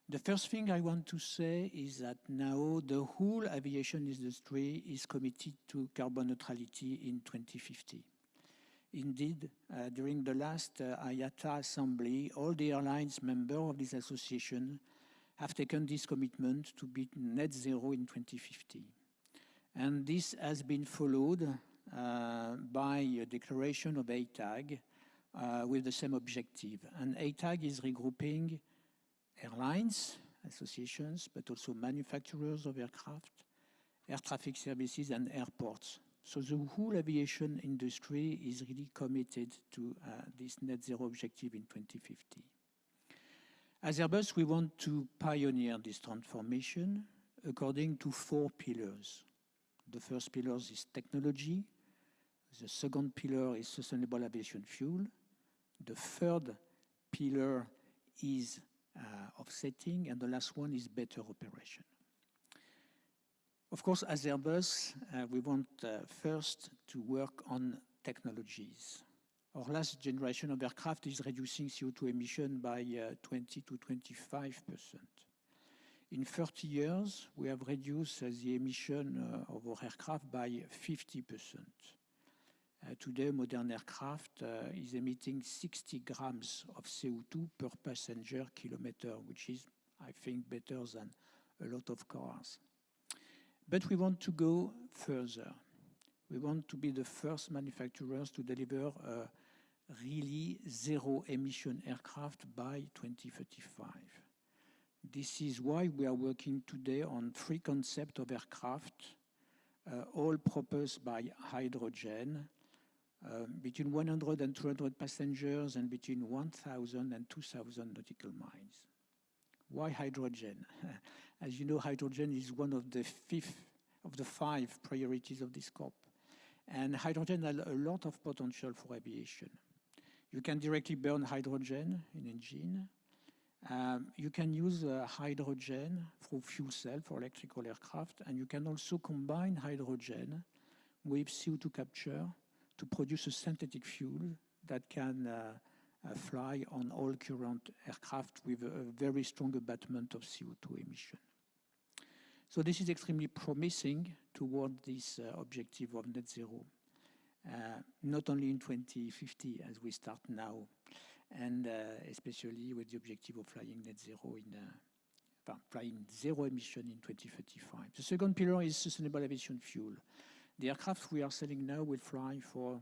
The first thing I want to say is that now the whole aviation industry is committed to carbon neutrality in 2050. Indeed, during the last IATA assembly, all the airlines members of this association have taken this commitment to be net zero in 2050. And this has been followed by a declaration of ATAG with the same objective. And ATAG is regrouping airlines, associations, but also manufacturers of aircraft, air traffic services, and airports. So the whole aviation industry is really committed to this net zero objective in 2050. As Airbus, we want to pioneer this transformation according to 4 pillars. The first pillar is technology. The second pillar is sustainable aviation fuel. The third pillar is offsetting, and the last one is better operation. Of course, as Airbus, we want first to work on technologies. Our last generation of aircraft is reducing CO2 emission by 20 to 25%. In 30 years, we have reduced the emission of our aircraft by 50%. Today, modern aircraft is emitting 60 grams of CO2 per passenger kilometer, which is, I think, better than a lot of cars. But we want to go further. We want to be the first manufacturers to deliver a really zero-emission aircraft by 2035. This is why we are working today on 3 concepts of aircraft, all propelled by hydrogen, between 100 and 200 passengers and between 1,000 and 2,000 nautical miles. Why hydrogen? As you know, hydrogen is one of the 5 priorities of this COP. And hydrogen has a lot of potential for aviation. You can directly burn hydrogen in engine. You can use hydrogen for fuel cell for electrical aircraft, and you can also combine hydrogen with CO2 capture to produce a synthetic fuel that can fly on all current aircraft with a very strong abatement of CO2 emission. So this is extremely promising toward this objective of net zero, not only in 2050 as we start now, and especially with the objective of flying net zero flying zero emission in 2035. The second pillar is sustainable aviation fuel. The aircraft we are selling now will fly for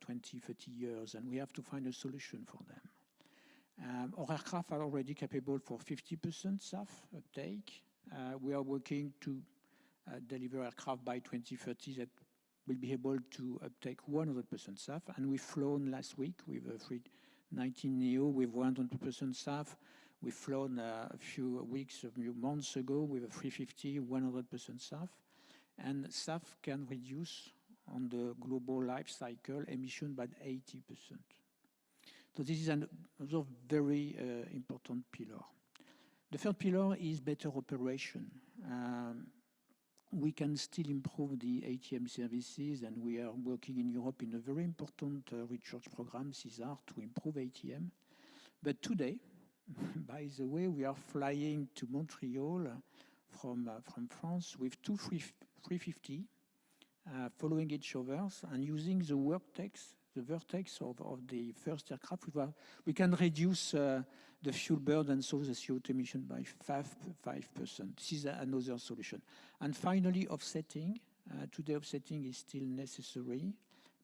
20, 30 years, and we have to find a solution for them. Our aircraft are already capable for 50% SAF uptake. We are working to deliver aircraft by 2030 that will be able to uptake 100% SAF, and we've flown last week with a 319 Neo with 100% SAF. We've flown a few months ago with a 350, 100% SAF. And SAF can reduce on the global life cycle emission by 80%. So this is another very important pillar. The third pillar is better operation. We can still improve the ATM services, and we are working in Europe in a very important research program, CESAR, to improve ATM. But today, by the way, we are flying to Montreal from France with two 350 following each other and using the vertex of the first aircraft. We can reduce the fuel burn and so the CO2 emission by 5%. This is another solution. And finally, offsetting. Today, offsetting is still necessary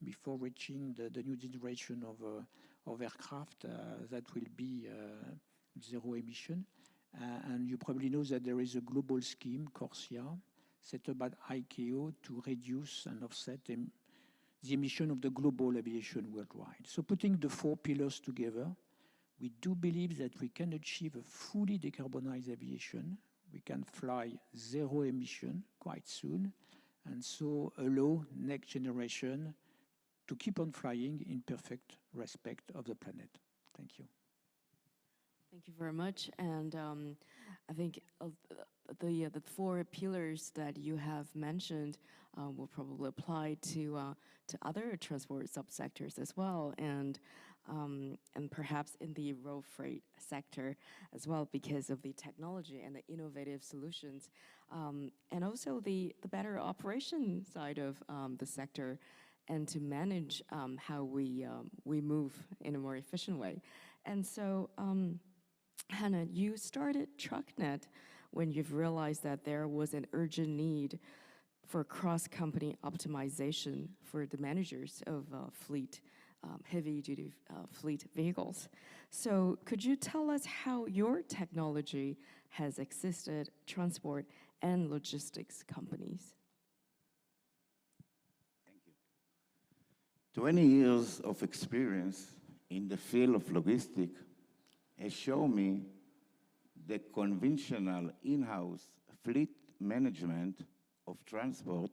before reaching the new generation of aircraft that will be zero emission. And you probably know that there is a global scheme, Corsia, set up by ICAO to reduce and offset the emission of the global aviation worldwide. So putting the four pillars together, we do believe that we can achieve a fully decarbonized aviation. We can fly zero emission quite soon, and so allow next generation to keep on flying in perfect respect of the planet. Thank you. Thank you very much. And I think the four pillars that you have mentioned will probably apply to other transport subsectors as well, and perhaps in the road freight sector as well, because of the technology and the innovative solutions, and also the better operation side of the sector, and to manage how we move in a more efficient way. And so, Hannah, you started Trucknet when you've realized that there was an urgent need for cross-company optimization for the managers of fleet, heavy-duty fleet vehicles. So could you tell us how your technology has assisted transport and logistics companies? Thank you. 20 years of experience in the field of logistics has shown me the conventional in-house fleet management of transport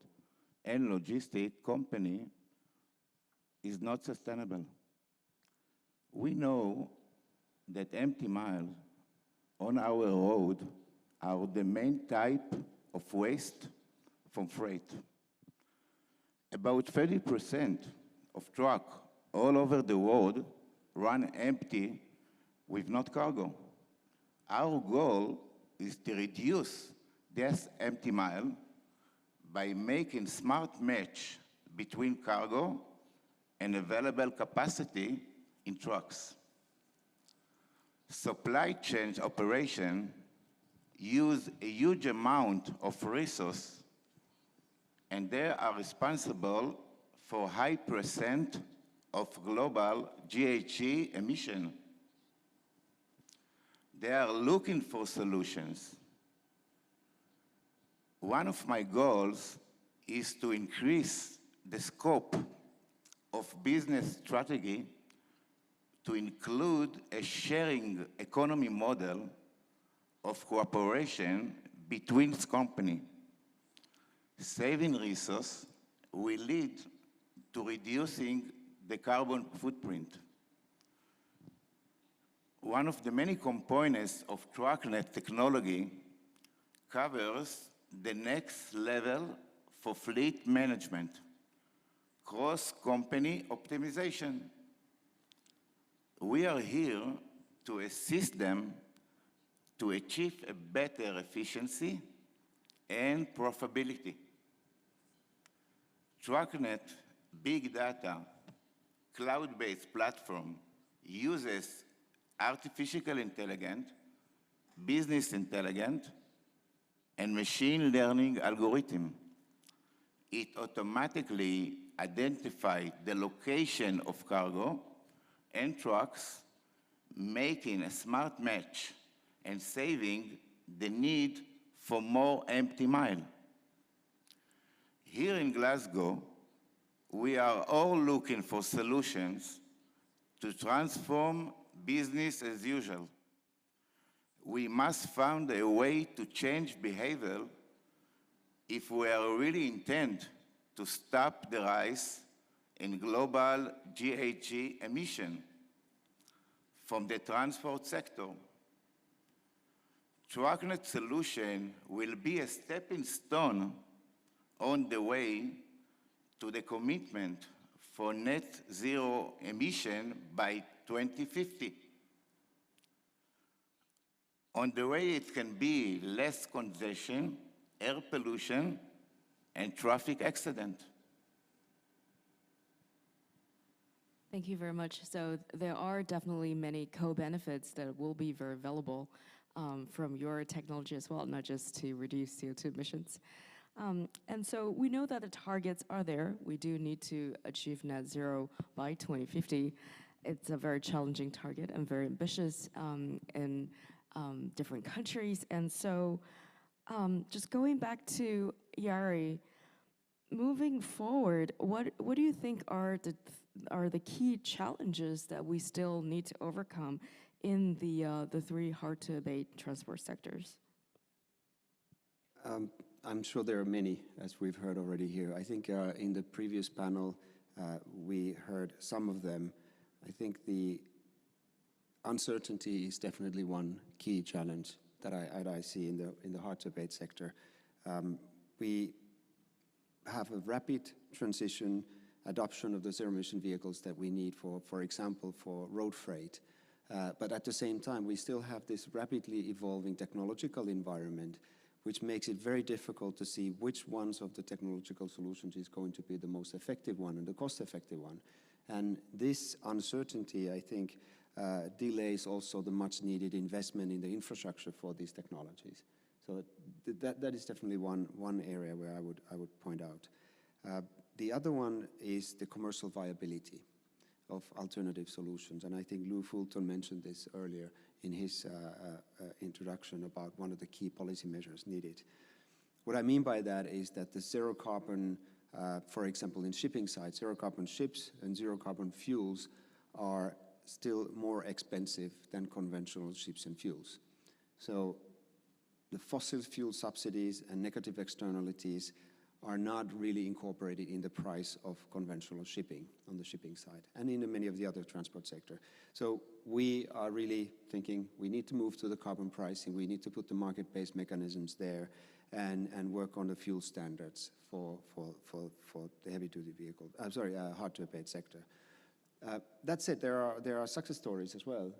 and logistic company is not sustainable. We know that empty miles on our road are the main type of waste from freight. About 30% of trucks all over the world run empty with not cargo. Our goal is to reduce this empty mile by making smart match between cargo and available capacity in trucks. Supply chain operation use a huge amount of resource, and they are responsible for high percent of global GHG emission. They are looking for solutions. One of my goals is to increase the scope of business strategy to include a sharing economy model of cooperation between companies. Saving resources will lead to reducing the carbon footprint. One of the many components of Trucknet technology covers the next level for fleet management, cross-company optimization. We are here to assist them to achieve a better efficiency and profitability. Trucknet big data cloud-based platform uses artificial intelligence, business intelligence, and machine learning algorithm. It automatically identifies the location of cargo and trucks, making a smart match and saving the need for more empty mile. Here in Glasgow, we are all looking for solutions to transform business as usual. We must find a way to change behavior if we are really intend to stop the rise in global GHG emission from the transport sector. Trucknet solution will be a stepping stone on the way to the commitment for net zero emission by 2050. on the way it can be less congestion, air pollution, and traffic accident. Thank you very much. So there are definitely many co-benefits that will be very valuable from your technology as well, not just to reduce CO2 emissions. And so we know that the targets are there. We do need to achieve net zero by 2050. It's a very challenging target and very ambitious in different countries. And so just going back to Jari, moving forward, what do you think are the key challenges that we still need to overcome in the three hard-to-abate transport sectors? I'm sure there are many, as we've heard already here. I think in the previous panel, we heard some of them. I think the uncertainty is definitely one key challenge that I see in the hard-to-abate sector. We have a rapid transition, adoption of the zero-emission vehicles that we need for example, for road freight. But at the same time, we still have this rapidly evolving technological environment, which makes it very difficult to see which ones of the technological solutions is going to be the most effective one and the cost-effective one. And this uncertainty, I think, delays also the much-needed investment in the infrastructure for these technologies. So that is definitely one area where I would point out. The other one is the commercial viability of alternative solutions, and I think Lou Fulton mentioned this earlier in his introduction about one of the key policy measures needed. What I mean by that is that the zero carbon, for example, in shipping sites, zero carbon ships and zero carbon fuels are still more expensive than conventional ships and fuels. So the fossil fuel subsidies and negative externalities are not really incorporated in the price of conventional shipping on the shipping side and in many of the other transport sector. So we are really thinking we need to move to the carbon pricing, we need to put the market-based mechanisms there and work on the fuel standards for the heavy-duty vehicle, hard-to-abate sector. That said, there are success stories as well.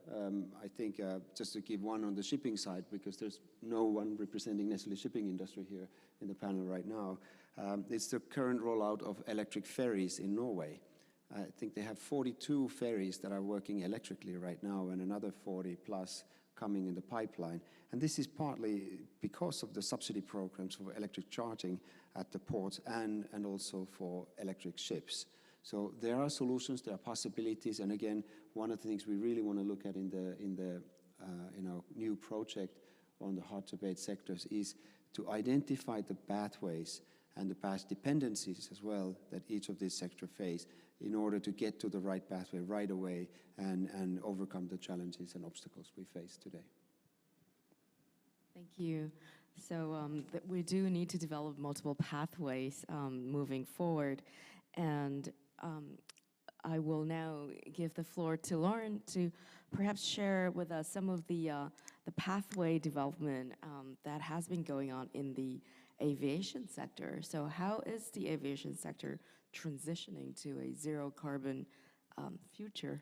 I think just to give one on the shipping side, because there's no one representing necessarily shipping industry here in the panel right now, it's the current rollout of electric ferries in Norway. I think they have 42 ferries that are working electrically right now and another 40 plus coming in the pipeline. And this is partly because of the subsidy programs for electric charging at the ports and also for electric ships. So there are solutions, there are possibilities, and again, one of the things we really want to look at in our new project on the hard-to-abate sectors is to identify the pathways and the past dependencies as well that each of these sectors face in order to get to the right pathway right away and overcome the challenges and obstacles we face today. Thank you. So we do need to develop multiple pathways moving forward, and I will now give the floor to Lauren to perhaps share with us some of the pathway development that has been going on in the aviation sector. So how is the aviation sector transitioning to a zero carbon future?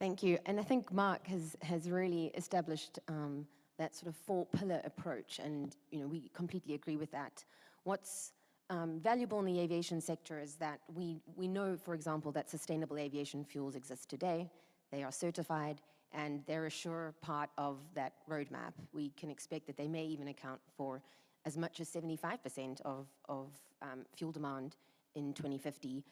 Thank you. And I think Mark has really established that sort of four-pillar approach, and we completely agree with that. What's valuable in the aviation sector is that we know, for example, that sustainable aviation fuels exist today. They are certified, and they're a sure part of that roadmap. We can expect that they may even account for as much as 75% of fuel demand in 2050.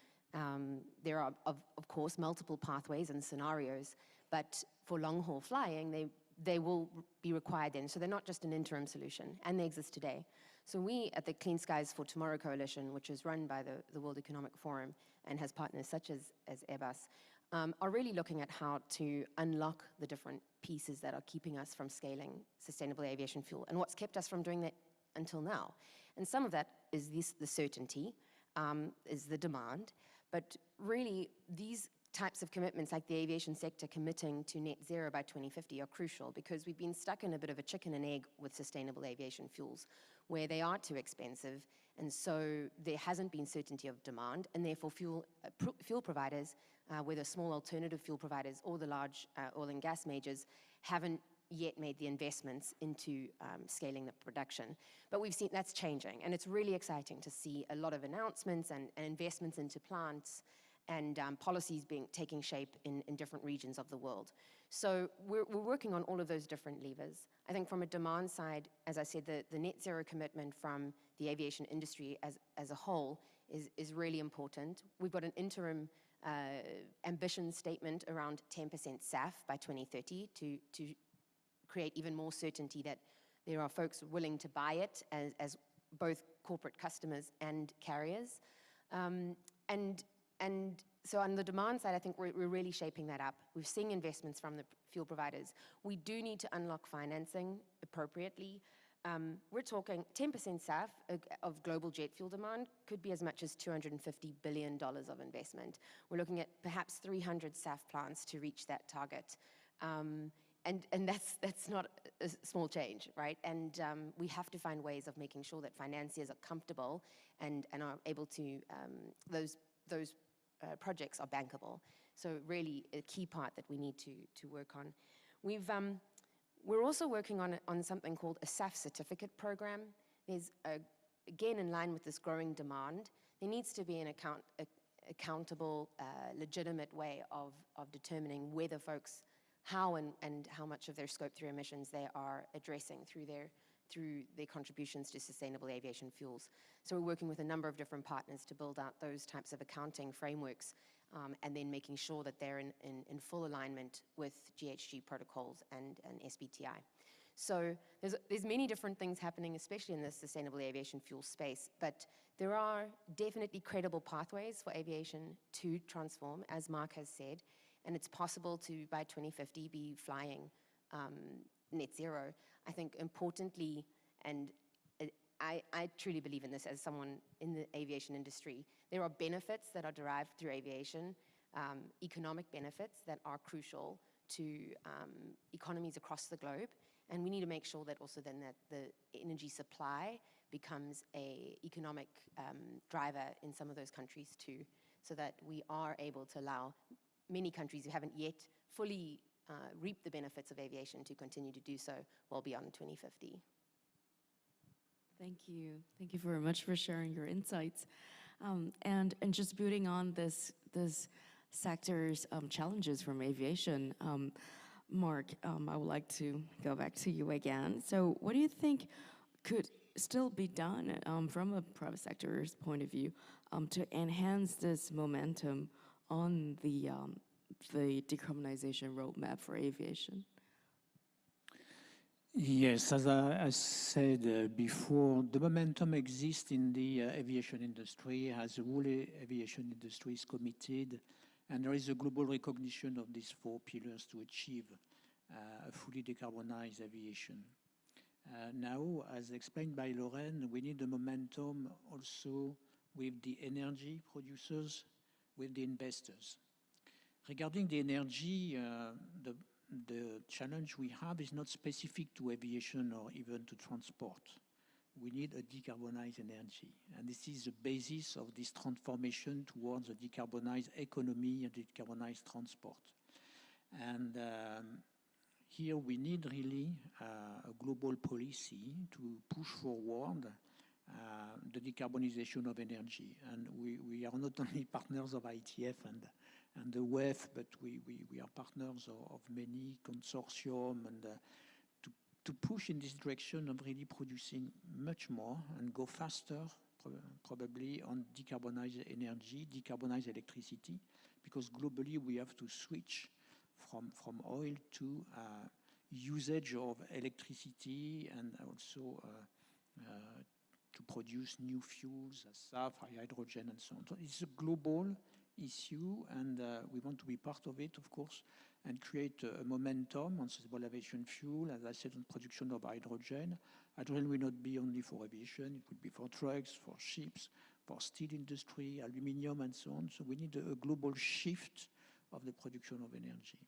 There are, of course, multiple pathways and scenarios, but for long-haul flying, they will be required then. So they're not just an interim solution, and they exist today. So we at the Clean Skies for Tomorrow Coalition, which is run by the World Economic Forum and has partners such as Airbus, are really looking at how to unlock the different pieces that are keeping us from scaling sustainable aviation fuel and what's kept us from doing that until now. And some of that is the certainty, is the demand, but really these types of commitments like the aviation sector committing to net zero by 2050 are crucial because we've been stuck in a bit of a chicken and egg with sustainable aviation fuels where they are too expensive, and so there hasn't been certainty of demand, and therefore fuel providers, whether small alternative fuel providers or the large oil and gas majors, haven't yet made the investments into scaling the production. But we've seen that's changing, and it's really exciting to see a lot of announcements and investments into plants and policies taking shape in different regions of the world. So we're working on all of those different levers. I think from a demand side, as I said, the net zero commitment from the aviation industry as a whole is really important. We've got an interim ambition statement around 10% SAF by 2030 to create even more certainty that there are folks willing to buy it as both corporate customers and carriers. And so on the demand side, I think we're really shaping that up. We're seeing investments from the fuel providers. We do need to unlock financing appropriately. We're talking 10% SAF of global jet fuel demand could be as much as $250 billion of investment. We're looking at perhaps 300 SAF plants to reach that target. And that's not a small change, right? And we have to find ways of making sure that financiers are comfortable and are able to, those projects are bankable. So really a key part that we need to work on. We're also working on something called a SAF certificate program. There's, again, in line with this growing demand, there needs to be an accountable, legitimate way of determining whether folks, how and how much of their Scope 3 emissions they are addressing through their contributions to sustainable aviation fuels. So we're working with a number of different partners to build out those types of accounting frameworks, and then making sure that they're in full alignment with GHG protocols and SBTI. So there's many different things happening, especially in the sustainable aviation fuel space, but there are definitely credible pathways for aviation to transform, as Mark has said, and it's possible to, by 2050, be flying net zero. I think importantly, and I truly believe in this as someone in the aviation industry, there are benefits that are derived through aviation, economic benefits that are crucial to economies across the globe. And we need to make sure that also then that the energy supply becomes a economic driver in some of those countries too, so that we are able to allow many countries who haven't yet fully reaped the benefits of aviation to continue to do so well beyond 2050. Thank you. Thank you very much for sharing your insights. And just building on this sector's challenges from aviation, Mark, I would like to go back to you again. So what do you think could still be done from a private sector's point of view to enhance this momentum on the decarbonization roadmap for aviation? Yes, as I said before, the momentum exists in the aviation industry, as the whole aviation industry is committed, and there is a global recognition of these 4 pillars to achieve a fully decarbonized aviation. Now, as explained by Lorraine, we need the momentum also with the energy producers, with the investors. Regarding the energy, the challenge we have is not specific to aviation or even to transport. We need a decarbonized energy. And this is the basis of this transformation towards a decarbonized economy and decarbonized transport. And here we need really a global policy to push forward the decarbonization of energy. And we are not only partners of ITF and the WEF, but we are partners of many consortium and to push in this direction of really producing much more and go faster, probably on decarbonized energy, decarbonized electricity, because globally we have to switch from oil to usage of electricity and also to produce new fuels, SAF, hydrogen, and so on. So it's a global issue, and we want to be part of it, of course, and create a momentum on sustainable aviation fuel, as I said, on production of hydrogen. Hydrogen will not be only for aviation, it will be for trucks, for ships, for steel industry, aluminium, and so on. So we need a global shift of the production of energy.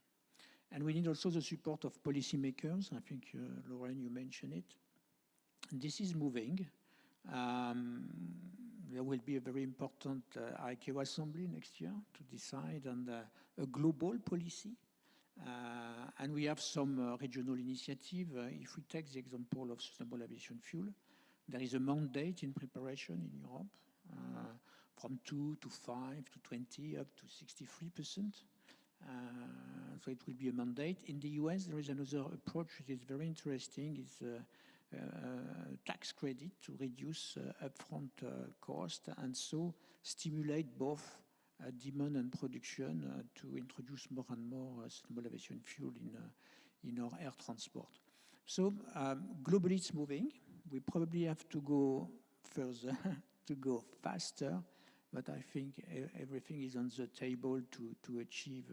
And we need also the support of policymakers. I think, Lorraine, you mentioned it. And this is moving. There will be a very important ICAO assembly next year to decide on a global policy. And we have some regional initiative. If we take the example of sustainable aviation fuel, there is a mandate in preparation in Europe from 2 to 5 to 20 up to 63%. So it will be a mandate. In the US, there is another approach that is very interesting. It's tax credit to reduce upfront cost and so stimulate both demand and production to introduce more and more sustainable aviation fuel in our air transport. So globally it's moving. We probably have to go further, to go faster, but I think everything is on the table to achieve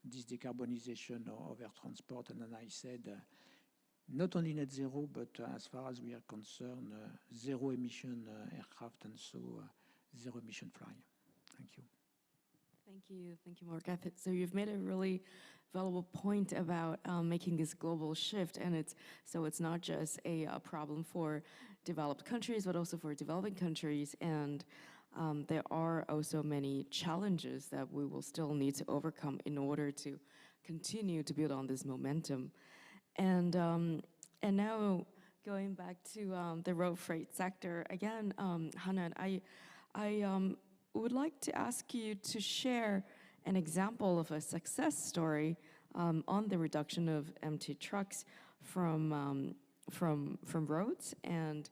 this decarbonization of air transport. And as I said, not only net zero, but as far as we are concerned, zero emission aircraft and so zero emission fly. Thank you. Thank you, Muncrief. So you've made a really valuable point about making this global shift, and it's not just a problem for developed countries, but also for developing countries, and there are also many challenges that we will still need to overcome in order to continue to build on this momentum. And now going back to the road freight sector again, Hanan, I would like to ask you to share an example of a success story on the reduction of empty trucks from roads, and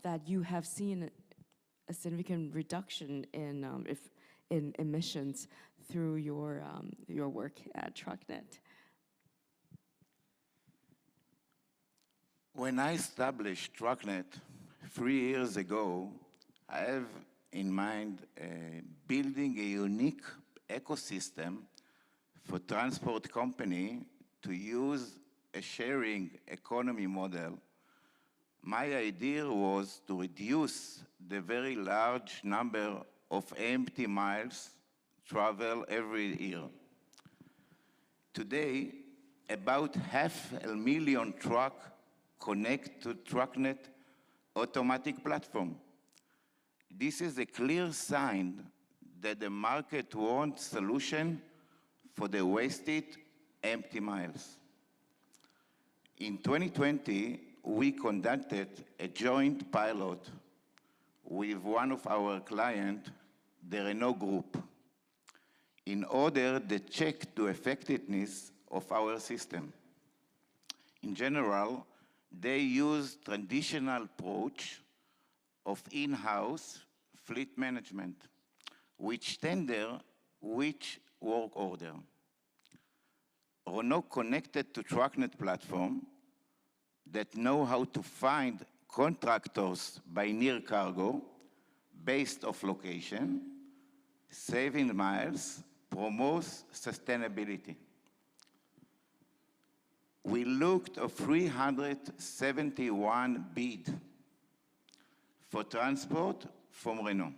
that you have seen a significant reduction in emissions through your work at Trucknet. When I established Trucknet 3 years ago, I have in mind building a unique ecosystem for transport company to use a sharing economy model. My idea was to reduce the very large number of empty miles traveled every year. Today, about 500,000 trucks connect to Trucknet automatic platform. This is a clear sign that the market wants solution for the wasted empty miles. In 2020, we conducted a joint pilot with one of our clients, the Renault Group, in order to check the effectiveness of our system. In general, they use traditional approach of in-house fleet management, which tender, which work order. Renault connected to Trucknet platform that know how to find contractors by near cargo based off location, saving miles, promotes sustainability. We looked at 371 bids for transport from Renault.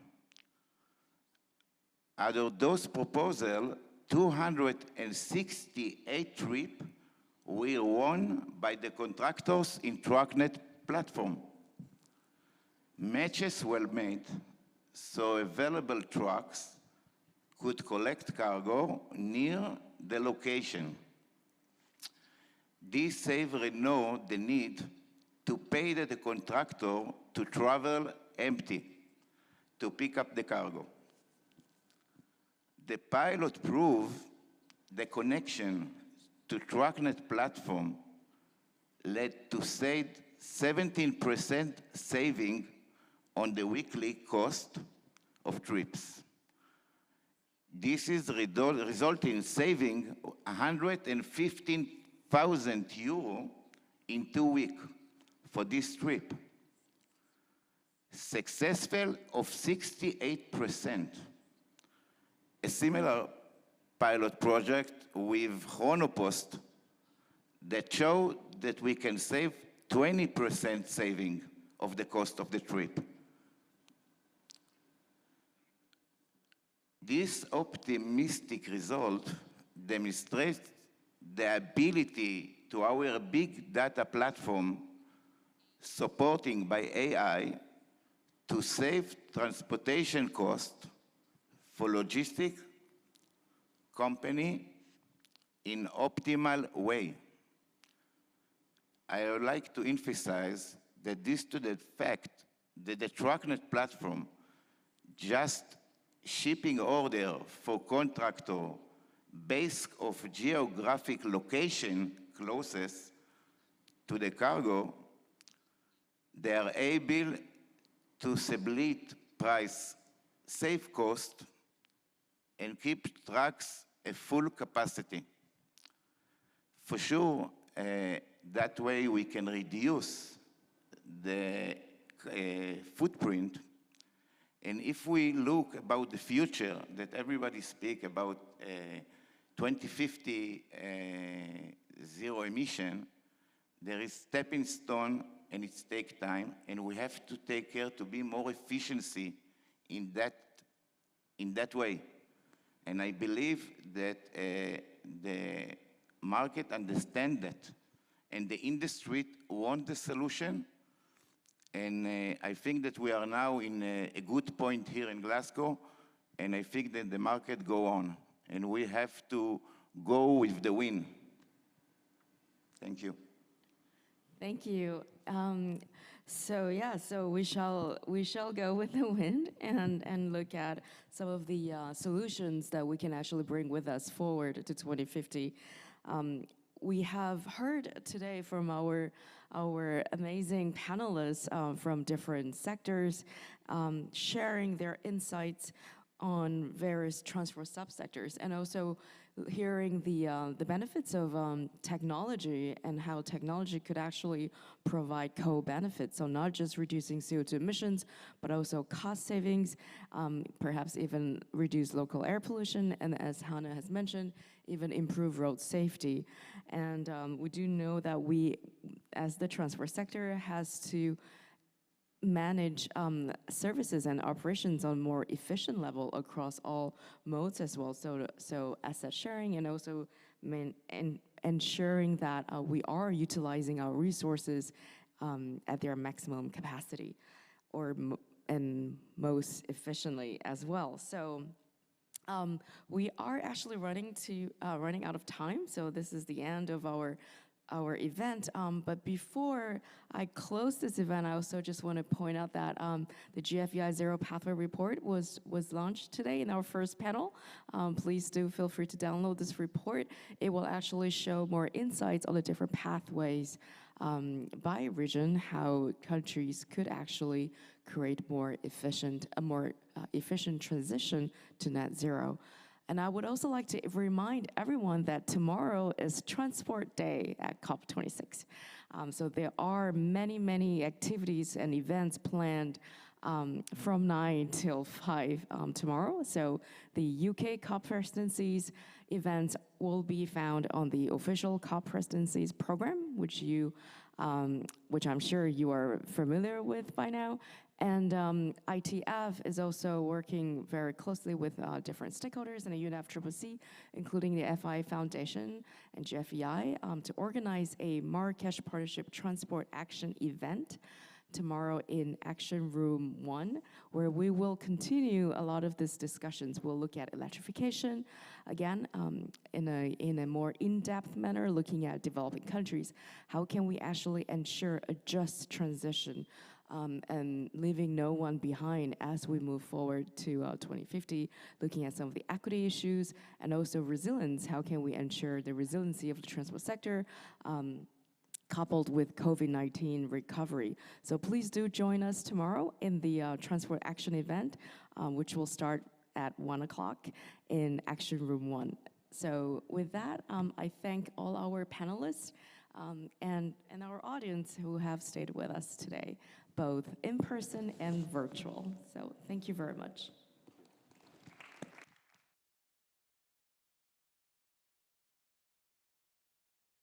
Out of those proposals, 268 trips were won by the contractors in Trucknet platform. Matches were made, so available trucks could collect cargo near the location. This saved Renault the need to pay the contractor to travel empty to pick up the cargo. The pilot proved the connection to Trucknet platform led to 17% saving on the weekly cost of trips. This is resulting in saving 115,000 euro in 2 weeks for this trip. Successful of 68%. A similar pilot project with Chronopost that showed that we can save 20% saving of the cost of the trip. This optimistic result demonstrates the ability to our big data platform supporting by AI to save transportation costs for logistic company in optimal way. I would like to emphasize that this to the fact that the Trucknet platform just shipping order for contractor based of geographic location closest to the cargo, they are able to split price, save cost, and keep trucks at full capacity. For sure, that way we can reduce the footprint. And if we look about the future, that everybody speak about 2050 zero emission, there is stepping stone and it takes time, and we have to take care to be more efficiency in that way. And I believe that the market understand that, and the industry want the solution. And I think that we are now in a good point here in Glasgow, and I think that the market go on, and we have to go with the wind. Thank you. Thank you. So we shall go with the wind and look at some of the solutions that we can actually bring with us forward to 2050. We have heard today from our amazing panelists from different sectors sharing their insights on various transport subsectors, and also hearing the benefits of technology and how technology could actually provide co-benefits. So not just reducing CO2 emissions, but also cost savings, perhaps even reduce local air pollution, and as Hannah has mentioned, even improve road safety. And we do know that we, as the transport sector, has to manage services and operations on more efficient level across all modes as well. So asset sharing, and also ensuring that we are utilizing our resources at their maximum capacity, and most efficiently as well. So we are actually running out of time. So this is the end of our event, but before I close this event, I also just want to point out that the GFEI Zero Pathway Report was launched today in our first panel. Please do feel free to download this report. It will actually show more insights on the different pathways by region, how countries could actually create a more efficient transition to net zero. And I would also like to remind everyone that tomorrow is Transport Day at COP26. So there are many, many activities and events planned from 9 till 5 tomorrow. So the UK COP presidency's events will be found on the official COP presidency's program, which I'm sure you are familiar with by now. And ITF is also working very closely with different stakeholders and the UNFCCC, including the FI Foundation and GFEI, to organize a Marrakesh Partnership Transport Action event tomorrow in Action Room 1, where we will continue a lot of these discussions. We'll look at electrification, again, in a more in-depth manner, looking at developing countries. How can we actually ensure a just transition and leaving no one behind as we move forward to 2050, looking at some of the equity issues and also resilience. How can we ensure the resiliency of the transport sector coupled with COVID-19 recovery? So please do join us tomorrow in the Transport Action event, which will start at 1 o'clock in Action Room 1. So with that, I thank all our panelists and our audience who have stayed with us today, both in person and virtual. So thank you very much.